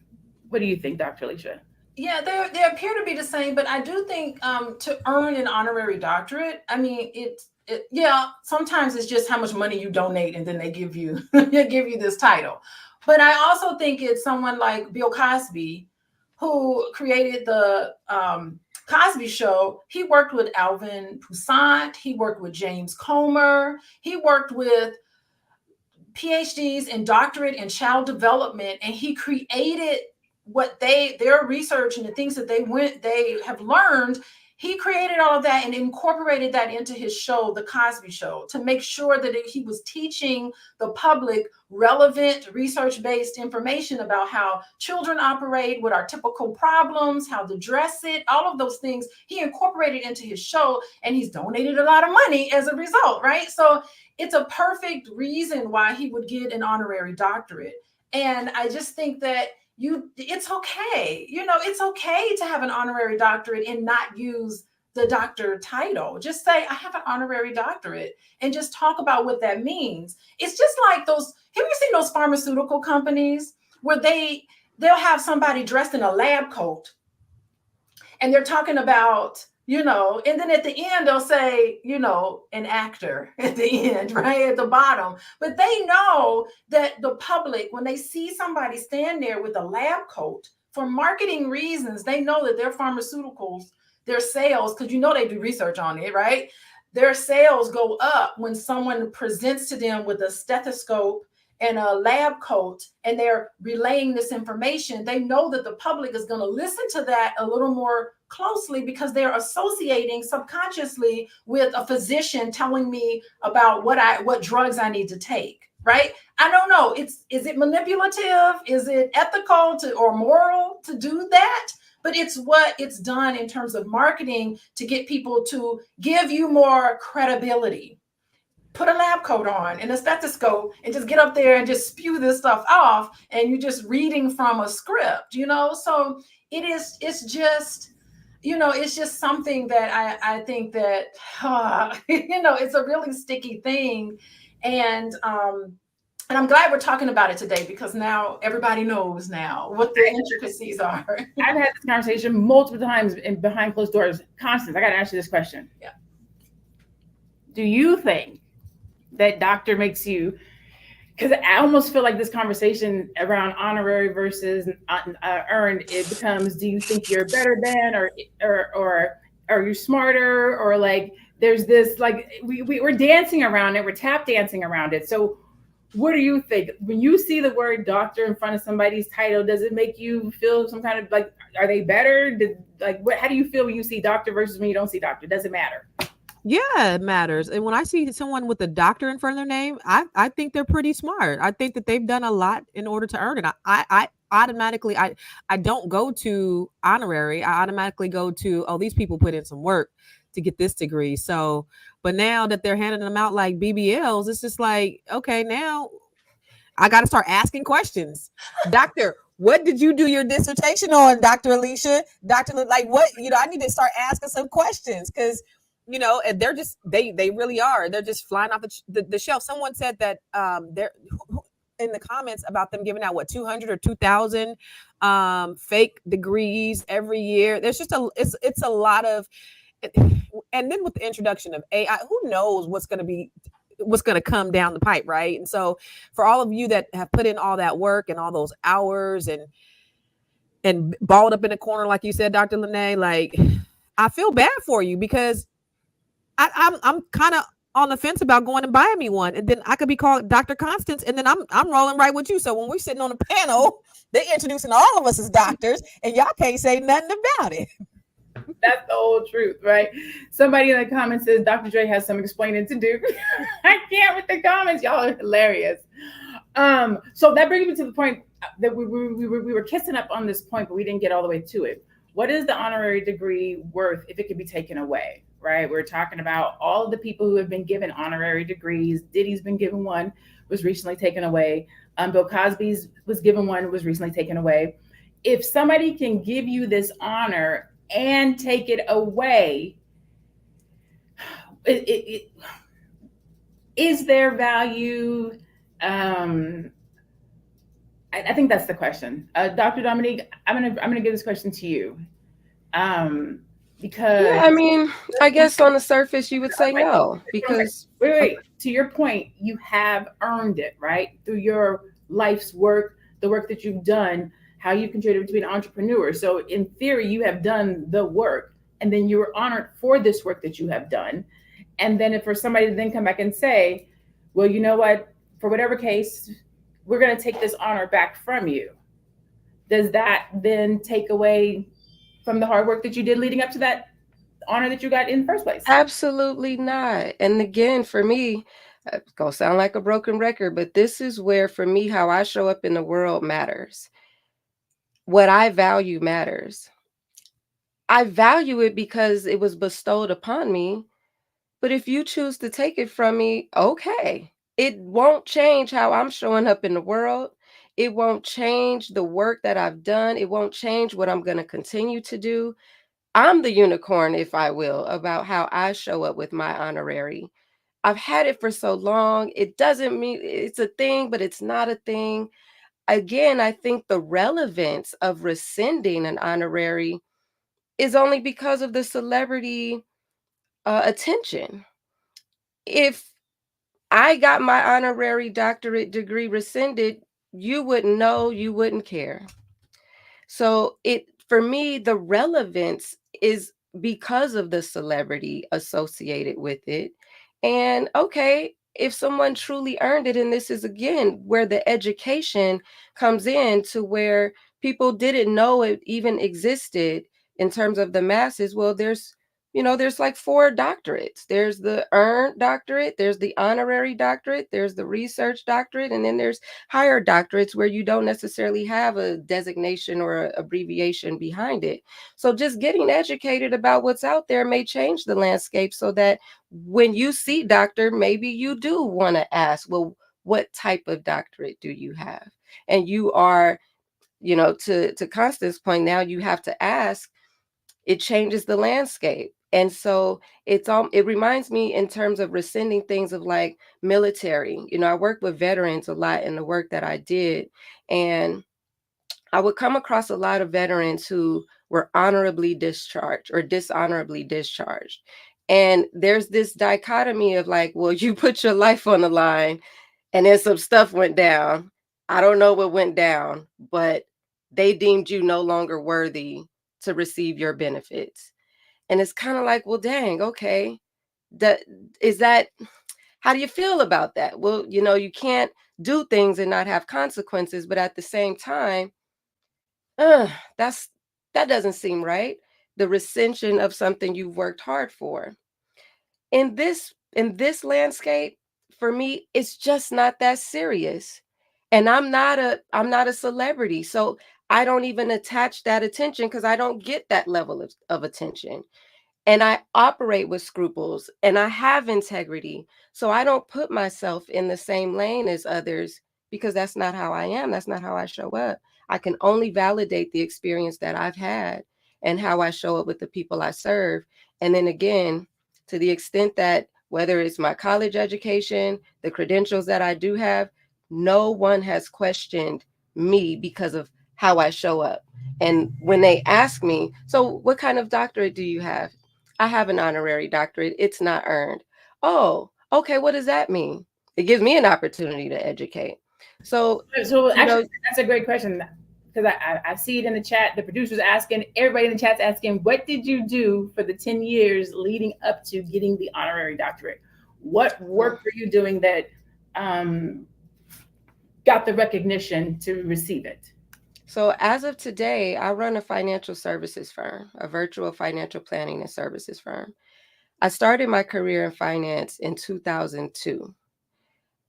What do you think, Dr. Alicia? Yeah, they appear to be the same, but I do think to earn an honorary doctorate, I mean, sometimes it's just how much money you donate and then they give you this title. But I also think it's someone like Bill Cosby, who created the Cosby Show. He worked with Alvin Toussaint. He worked with James Comer. He worked with PhDs and doctorate in child development, and he created what their research and the things that they have learned. He created all of that and incorporated that into his show, The Cosby Show, to make sure that he was teaching the public relevant research-based information about how children operate, what are typical problems, how to dress it, all of those things he incorporated into his show, and he's donated a lot of money as a result, right? So it's a perfect reason why he would get an honorary doctorate. And I just think that it's okay. It's okay to have an honorary doctorate and not use the doctor title. Just say, I have an honorary doctorate, and just talk about what that means. It's just like have you seen those pharmaceutical companies where they'll have somebody dressed in a lab coat and they're talking about, and then at the end they'll say, an actor at the end, right at the bottom. But they know that the public, when they see somebody stand there with a lab coat, for marketing reasons, they know that their pharmaceuticals, their sales, because they do research on it, right? Their sales go up when someone presents to them with a stethoscope and a lab coat, and they're relaying this information. They know that the public is going to listen to that a little more closely because they're associating subconsciously with a physician telling me about what drugs I need to take, right? I don't know. Is it manipulative? Is it ethical or moral to do that? But it's what it's done in terms of marketing to get people to give you more credibility. Put a lab coat on and a stethoscope and just get up there and just spew this stuff off, and you're just reading from a script, So it's just something that I think that it's a really sticky thing, and I'm glad we're talking about it today, because now everybody knows now what the intricacies are. I've had this conversation multiple times behind closed doors. Constance, I got to ask you this question. Yeah. Do you think that doctor makes you, because I almost feel like this conversation around honorary versus earned, it becomes, do you think you're better than, or are you smarter, or like there's this, like we're dancing around it, we're tap dancing around it. So what do you think when you see the word doctor in front of somebody's title? Does it make you feel some kind of like, are they better? How do you feel when you see doctor versus when you don't see doctor? Does it matter? Yeah, it matters. And when I see someone with a doctor in front of their name, I think they're pretty smart. I think that they've done a lot in order to earn it. I automatically, I don't go to honorary. I automatically go to, oh, these people put in some work to get this degree. So, but now that they're handing them out like BBLs, it's just like, okay, now I got to start asking questions. Doctor, what did you do your dissertation on, Dr. Alicia? Like what, I need to start asking some questions, because and they're just, they really are. They're just flying off the shelf. Someone said that they're in the comments about them giving out 200 or 2,000 fake degrees every year. There's just it's a lot of, and then with the introduction of AI, who knows what's going to come down the pipe, right? And so for all of you that have put in all that work and all those hours and balled up in the corner, like you said, Dr. Lene, like I feel bad for you, because I'm kind of on the fence about going and buying me one, and then I could be called Dr. Constance, and then I'm rolling right with you. So when we're sitting on a panel, they introducing all of us as doctors, and y'all can't say nothing about it. That's the whole truth, right? Somebody in the comments says Dr. Dre has some explaining to do. I can't with the comments. Y'all are hilarious. So that brings me to the point that we were kissing up on this point, but we didn't get all the way to it. What is the honorary degree worth if it could be taken away, right? We're talking about all of the people who have been given honorary degrees. Diddy's been given one, was recently taken away. Bill Cosby's was given one, was recently taken away. If somebody can give you this honor and take it away, is there value? I think that's the question. Dr. Dominique, I'm gonna give this question to you. Because I mean, I guess on the surface you would say no, because wait, to your point, you have earned it, right? Through your life's work, the work that you've done, how you contributed to be an entrepreneur. So in theory, you have done the work, and then you were honored for this work that you have done. And then if for somebody to then come back and say, well, you know what, for whatever case, we're going to take this honor back from you. Does that then take away from the hard work that you did leading up to that honor that you got in the first place. Absolutely not. And again, for me, it's gonna sound like a broken record, but this is where, for me, how I show up in the world matters. What I value matters. I value it because it was bestowed upon me. But if you choose to take it from me, okay. It won't change how I'm showing up in the world. It won't change the work that I've done. It won't change what I'm going to continue to do. I'm the unicorn, if I will, about how I show up with my honorary. I've had it for so long. It doesn't mean it's a thing, but it's not a thing. Again, I think the relevance of rescinding an honorary is only because of the celebrity attention. If I got my honorary doctorate degree rescinded, you wouldn't know, you wouldn't care. So it, for me, the relevance is because of the celebrity associated with it. And okay, if someone truly earned it, and this is again where the education comes in, to where people didn't know it even existed in terms of the masses. Well, there's like 4 doctorates. There's the earned doctorate, there's the honorary doctorate, there's the research doctorate, and then there's higher doctorates where you don't necessarily have a designation or a abbreviation behind it. So just getting educated about what's out there may change the landscape, so that when you see doctor, maybe you do want to ask, well, what type of doctorate do you have? And you are, to Constance's point, now you have to ask. It changes the landscape. And so it reminds me in terms of rescinding things of like military. I work with veterans a lot in the work that I did, and I would come across a lot of veterans who were honorably discharged or dishonorably discharged. And there's this dichotomy of like, well, you put your life on the line and then some stuff went down. I don't know what went down, but they deemed you no longer worthy to receive your benefits. And it's kind of like, well, dang, okay. That how do you feel about that? Well, you can't do things and not have consequences, but at the same time, uh, that's that doesn't seem right. The rescission of something you've worked hard for. In this landscape, for me, it's just not that serious. And I'm not a celebrity. So I don't even attach that attention because I don't get that level of attention. And I operate with scruples and I have integrity. So I don't put myself in the same lane as others because that's not how I am. That's not how I show up. I can only validate the experience that I've had and how I show up with the people I serve. And then again, to the extent that whether it's my college education, the credentials that I do have, no one has questioned me because of how I show up. And when they ask me, so what kind of doctorate do you have? I have an honorary doctorate. It's not earned. Oh, okay. What does that mean? It gives me an opportunity to educate. So actually, that's a great question, because I see it in the chat. The producer's asking, everybody in the chat's asking, what did you do for the 10 years leading up to getting the honorary doctorate? What work were you doing that got the recognition to receive it? So as of today, I run a financial services firm, a virtual financial planning and services firm. I started my career in finance in 2002.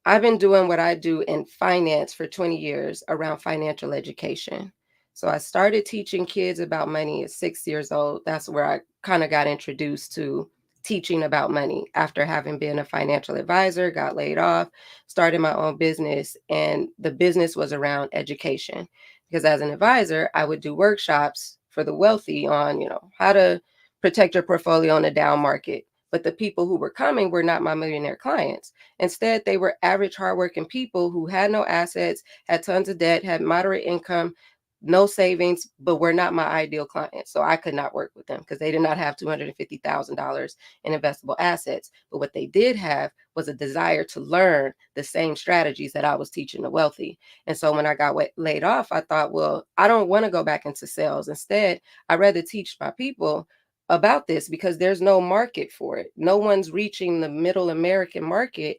I've been doing what I do in finance for 20 years around financial education. So I started teaching kids about money at 6 years old. That's where I kind of got introduced to teaching about money after having been a financial advisor, got laid off, started my own business. And the business was around education. Because as an advisor, I would do workshops for the wealthy on, how to protect your portfolio in a down market. But the people who were coming were not my millionaire clients. Instead, they were average, hardworking people who had no assets, had tons of debt, had moderate income, no savings, but were not my ideal clients. So I could not work with them because they did not have $250,000 in investable assets. But what they did have was a desire to learn the same strategies that I was teaching the wealthy. And so when I got laid off, I thought, well, I don't want to go back into sales. Instead, I'd rather teach my people about this because there's no market for it. No one's reaching the middle American market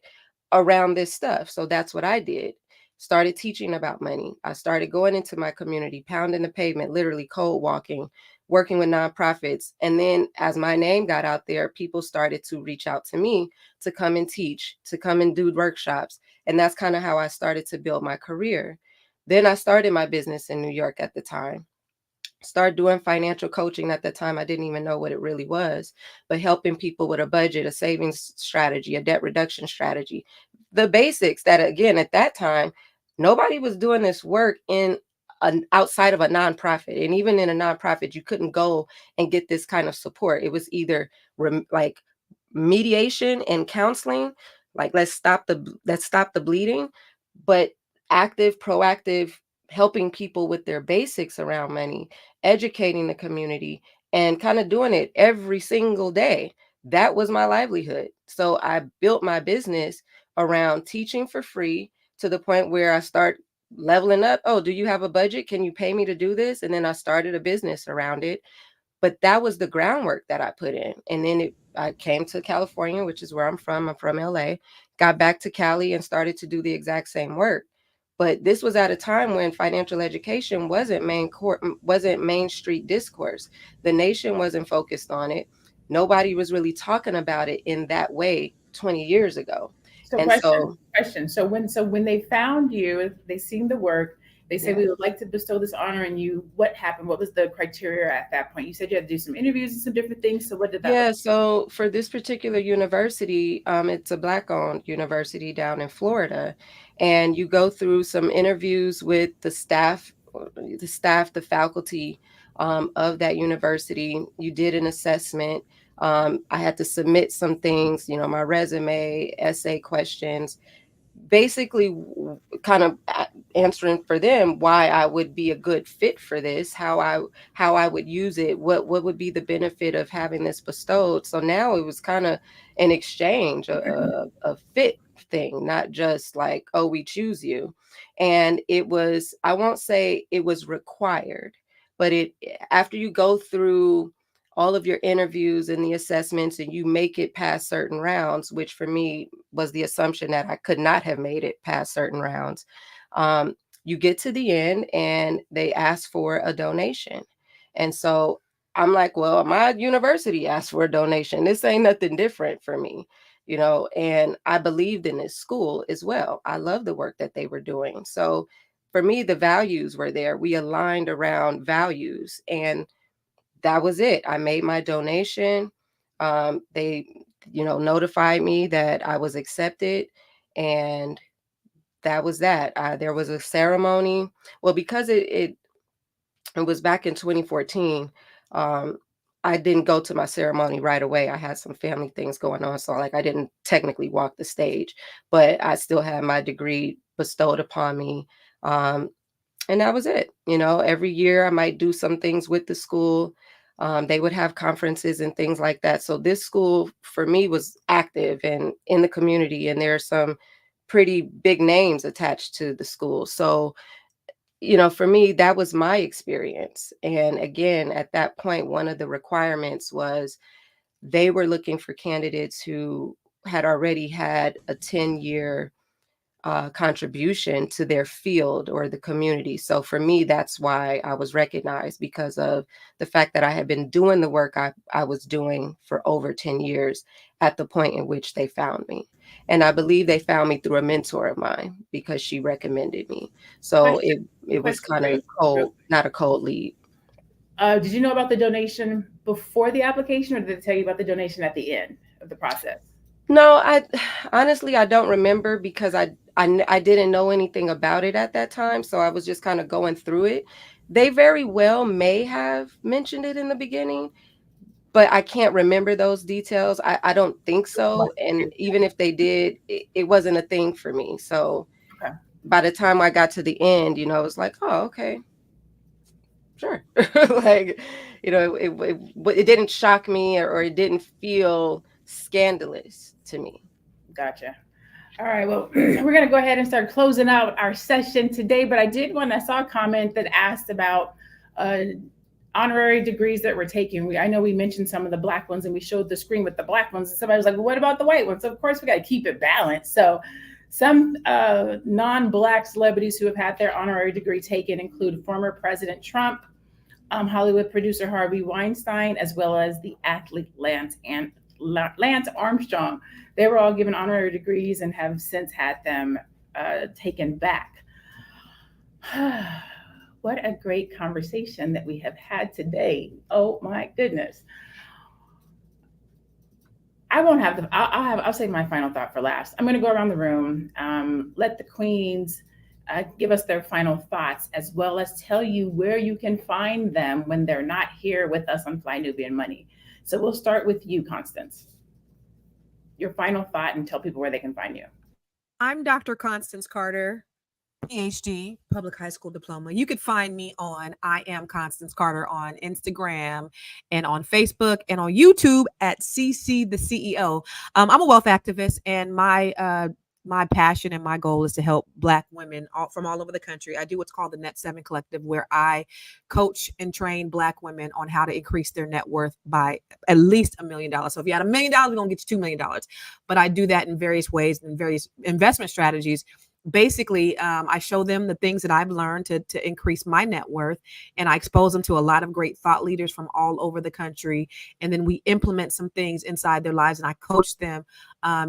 around this stuff. So that's what I did. Started teaching about money. I started going into my community, pounding the pavement, literally cold walking, working with nonprofits. And then as my name got out there, people started to reach out to me to come and teach, to come and do workshops. And that's kind of how I started to build my career. Then I started my business in New York at the time. Started doing financial coaching. At the time, I didn't even know what it really was, but helping people with a budget, a savings strategy, a debt reduction strategy, the basics that, again, at that time, nobody was doing this work in outside of a nonprofit. And even in a nonprofit, you couldn't go and get this kind of support. It was either like mediation and counseling, like let's stop the bleeding, but active, proactive, helping people with their basics around money, educating the community, and kind of doing it every single day. That was my livelihood. So I built my business around teaching for free to the point where I start leveling up. Oh, do you have a budget? Can you pay me to do this? And then I started a business around it. But that was the groundwork that I put in. And then I came to California, which is where I'm from. I'm from LA, got back to Cali and started to do the exact same work. But this was at a time when financial education wasn't main street discourse. The nation wasn't focused on it. Nobody was really talking about it in that way 20 years ago. So And question. So when they found you, they seen the work, they said, Yeah. we would like to bestow this honor on you. What happened? What was the criteria at that point? You said you had to do some interviews and some different things. So what did that Yeah, look so for this particular university, it's a Black-owned university down in Florida, and you go through some interviews with the staff, the faculty of that university. You did an assessment. I had to submit some things, my resume, essay questions, basically kind of answering for them why I would be a good fit for this, how I would use it, what would be the benefit of having this bestowed. So now it was kind of an exchange, a fit thing, not just like, oh, we choose you. And it was, I won't say it was required, but after you go through all of your interviews and the assessments and you make it past certain rounds, which for me was the assumption that I could not have made it past certain rounds. You get to the end and they ask for a donation. And so I'm like, well, my university asked for a donation. This ain't nothing different for me, and I believed in this school as well. I love the work that they were doing. So for me, the values were there. We aligned around values, and that was it. I made my donation. They, notified me that I was accepted, and that was that. There was a ceremony. Well, because it was back in 2014. I didn't go to my ceremony right away. I had some family things going on, so I didn't technically walk the stage, but I still had my degree bestowed upon me. And that was it. Every year I might do some things with the school. They would have conferences and things like that. So this school for me was active and in the community, and there are some pretty big names attached to the school. So, for me, that was my experience. And again, at that point, one of the requirements was they were looking for candidates who had already had a 10-year contribution to their field or the community. So for me, that's why I was recognized, because of the fact that I had been doing the work I was doing for over 10 years at the point in which they found me. And I believe they found me through a mentor of mine because she recommended me. So it was kind of cold, not a cold lead. Did you know about the donation before the application, or did they tell you about the donation at the end of the process? No, I honestly, I don't remember, because I didn't know anything about it at that time. So I was just kind of going through it. They very well may have mentioned it in the beginning, but I can't remember those details. I don't think so. And even if they did, it wasn't a thing for me. So Okay. By the time I got to the end, it was like, oh, okay, sure. It didn't shock me, or it didn't feel scandalous to me. Gotcha. All right, well, we're going to go ahead and start closing out our session today, but I saw a comment that asked about honorary degrees that we're taking. I know we mentioned some of the Black ones, and we showed the screen with the Black ones, and somebody was like, well, what about the white ones? So of course, we got to keep it balanced. So some non-Black celebrities who have had their honorary degree taken include former President Trump, Hollywood producer Harvey Weinstein, as well as the athlete Lance Armstrong. They were all given honorary degrees and have since had them taken back. What a great conversation that we have had today. Oh my goodness. I won't have the, I'll save my final thought for last. I'm going to go around the room, let the queens give us their final thoughts, as well as tell you where you can find them when they're not here with us on Fly Nubian Money. So we'll start with you, Constance. Your final thought, and tell people where they can find you. I'm Dr. Constance Carter, PhD, public high school diploma. You could find me on I Am Constance Carter on Instagram and on Facebook and on YouTube at CC the CEO. I'm a wealth activist, and my passion and my goal is to help Black women from all over the country. I do what's called the Net 7 Collective, where I coach and train Black women on how to increase their net worth by at least $1 million. So if you had $1 million, we're going to get you $2 million. But I do that in various ways and various investment strategies. Basically, I show them the things that I've learned to increase my net worth, and I expose them to a lot of great thought leaders from all over the country. And then we implement some things inside their lives, and I coach them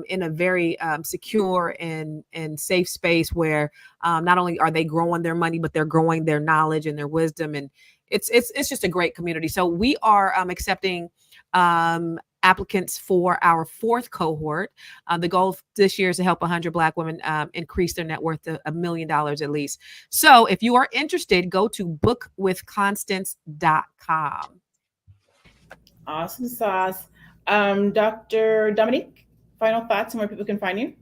in a very secure and safe space where not only are they growing their money, but they're growing their knowledge and their wisdom. And it's just a great community. So we are accepting applicants for our 4th cohort. The goal this year is to help 100 Black women increase their net worth to $1 million at least. So if you are interested, go to bookwithconstance.com. Awesome sauce. Dr. Dominique, final thoughts on where people can find you?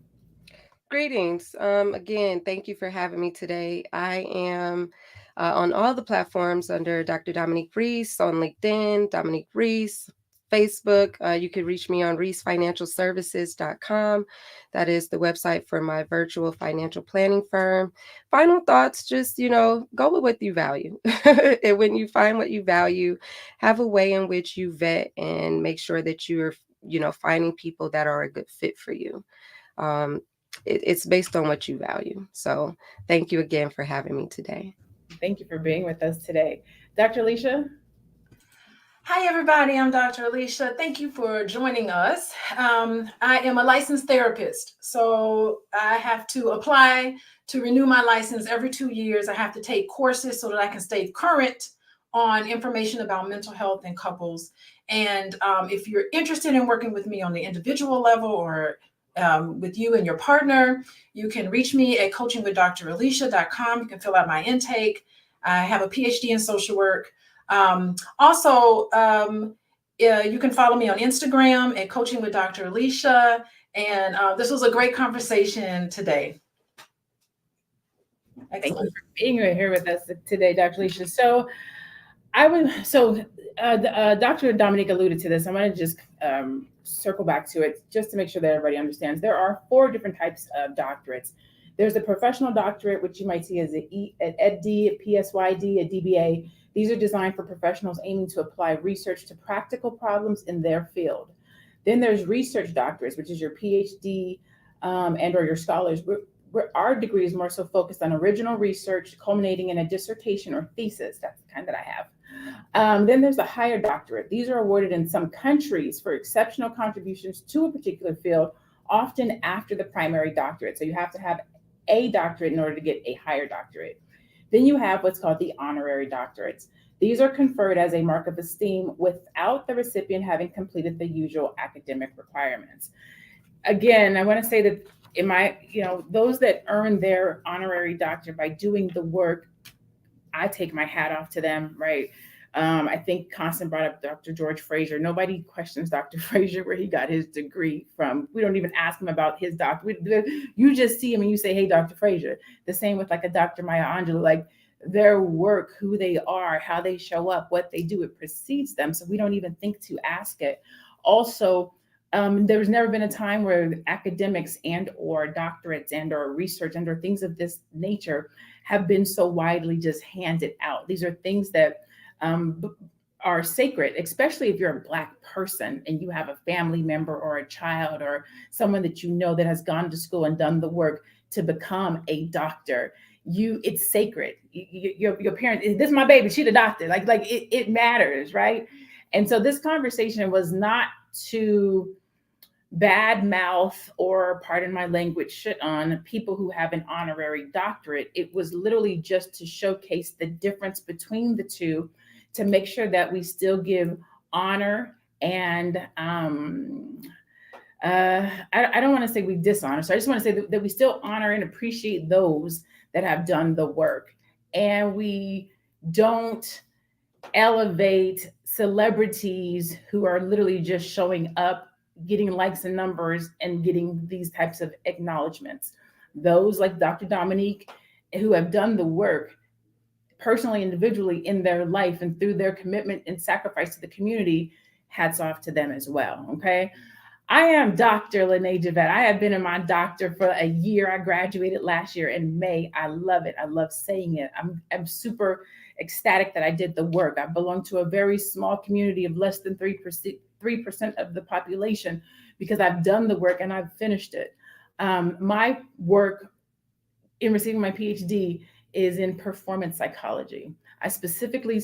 Greetings. Again, thank you for having me today. I am on all the platforms under Dr. Dominique Reese, on LinkedIn, Dominique Reese, Facebook. You can reach me on reesefinancialservices.com. That is the website for my virtual financial planning firm. Final thoughts, just, go with what you value. And when you find what you value, have a way in which you vet and make sure that you're, finding people that are a good fit for you. It's based on what you value. So thank you again for having me today. Thank you for being with us today. Dr. Alicia? Hi, everybody. I'm Dr. Alicia. Thank you for joining us. I am a licensed therapist, so I have to apply to renew my license every 2 years. I have to take courses so that I can stay current on information about mental health and couples. And if you're interested in working with me on the individual level or with you and your partner, you can reach me at coachingwithdralicia.com. You can fill out my intake. I have a PhD in social work. Also, you can follow me on Instagram at Coaching with Dr. Alicia. And this was a great conversation today. Excellent. Thank you for being here with us today, Dr. Alicia. So Dr. Dominique alluded to this. I want to just circle back to it just to make sure that everybody understands. There are 4 different types of doctorates. There's a professional doctorate, which you might see as an ED, a PSYD, a DBA. These are designed for professionals aiming to apply research to practical problems in their field. Then there's research doctorates, which is your PhD and or your scholars, where our degree is more so focused on original research culminating in a dissertation or thesis. That's the kind that I have. Then there's a higher doctorate. These are awarded in some countries for exceptional contributions to a particular field, often after the primary doctorate. So you have to have a doctorate in order to get a higher doctorate. Then you have what's called the honorary doctorates. These are conferred as a mark of esteem without the recipient having completed the usual academic requirements. Again, I want to say that those that earn their honorary doctorate by doing the work, I take my hat off to them, right? I think Constance brought up Dr. George Fraser. Nobody questions Dr. Fraser where he got his degree from. We don't even ask him about his doctorate. You just see him and you say, hey, Dr. Fraser. The same with like a Dr. Maya Angelou, like their work, who they are, how they show up, what they do, it precedes them. So we don't even think to ask it. Also, there's never been a time where academics and or doctorates and or research and or things of this nature have been so widely just handed out. These are things that are sacred, especially if you're a Black person and you have a family member or a child or someone that you know that has gone to school and done the work to become a doctor. it's sacred. Your parent, this is my baby, she the doctor. Like it matters, right? And so this conversation was not to bad mouth or, pardon my language, shit on people who have an honorary doctorate. It was literally just to showcase the difference between the two, to make sure that we still give honor and I don't want to say we dishonor. So I just want to say that we still honor and appreciate those that have done the work. And we don't elevate celebrities who are literally just showing up, getting likes and numbers, and getting these types of acknowledgments. Those like Dr. Dominique, who have done the work personally, individually in their life and through their commitment and sacrifice to the community, hats off to them as well. Okay. I am Dr. Lene Javette. I have been in my doctor for a year. I graduated last year in May. I love it. I love saying it. I'm super ecstatic that I did the work. I belong to a very small community of less than 3% of the population, because I've done the work and I've finished it. My work in receiving my PhD is in performance psychology. I specifically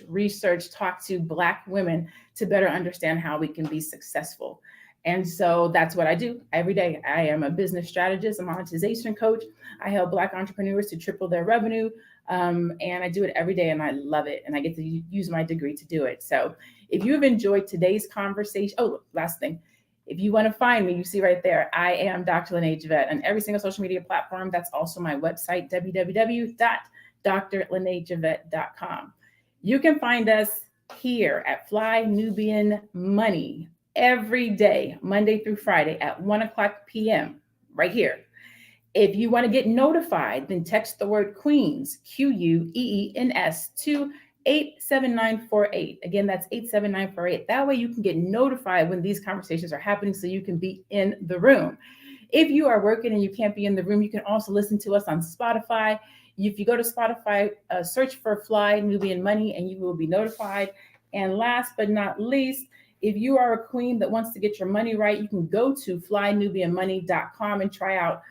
researched, talked to Black women to better understand how we can be successful. And so that's what I do every day. I am a business strategist, a monetization coach. I help Black entrepreneurs to triple their revenue. And I do it every day and I love it. And I get to use my degree to do it. So if you have enjoyed today's conversation, last thing, if you want to find me, you see right there, I am Dr. Lene Javette on every single social media platform. That's also my website, www.drlenejavette.com. You can find us here at Fly Nubian Money every day, Monday through Friday at 1:00 p.m. right here. If you want to get notified, then text the word Queens, QUEENS, to 87948. Again, that's 87948. That way you can get notified when these conversations are happening, so you can be in the room. If you are working and you can't be in the room, you can also listen to us on Spotify. If you go to Spotify, search for Fly Nubian Money and you will be notified. And last but not least, if you are a queen that wants to get your money right, you can go to flynubianmoney.com and try out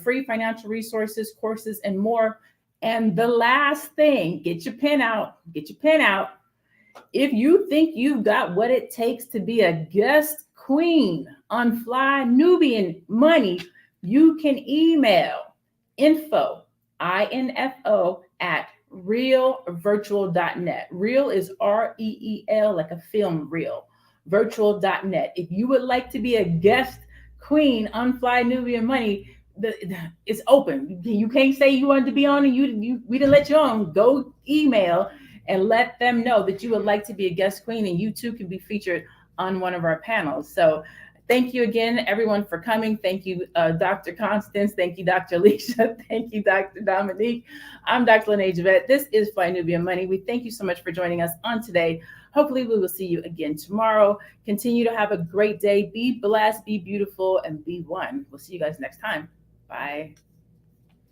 free financial resources, courses, and more. And the last thing, get your pen out. If you think you've got what it takes to be a guest queen on Fly Nubian Money, you can email info at realvirtual.net. Real is REEL, like a film reel. Virtual.net. If you would like to be a guest queen on Fly Nubian Money, it's open. You can't say you wanted to be on and we didn't let you on. Go email and let them know that you would like to be a guest queen, and you too can be featured on one of our panels. So thank you again, everyone, for coming. Thank you, Dr. Constance. Thank you, Dr. Alicia. Thank you, Dr. Dominique. I'm Dr. Lene Javette. This is Fly Nubian Money. We thank you so much for joining us on today. Hopefully we will see you again tomorrow. Continue to have a great day. Be blessed, be beautiful, and be one. We'll see you guys next time. Bye.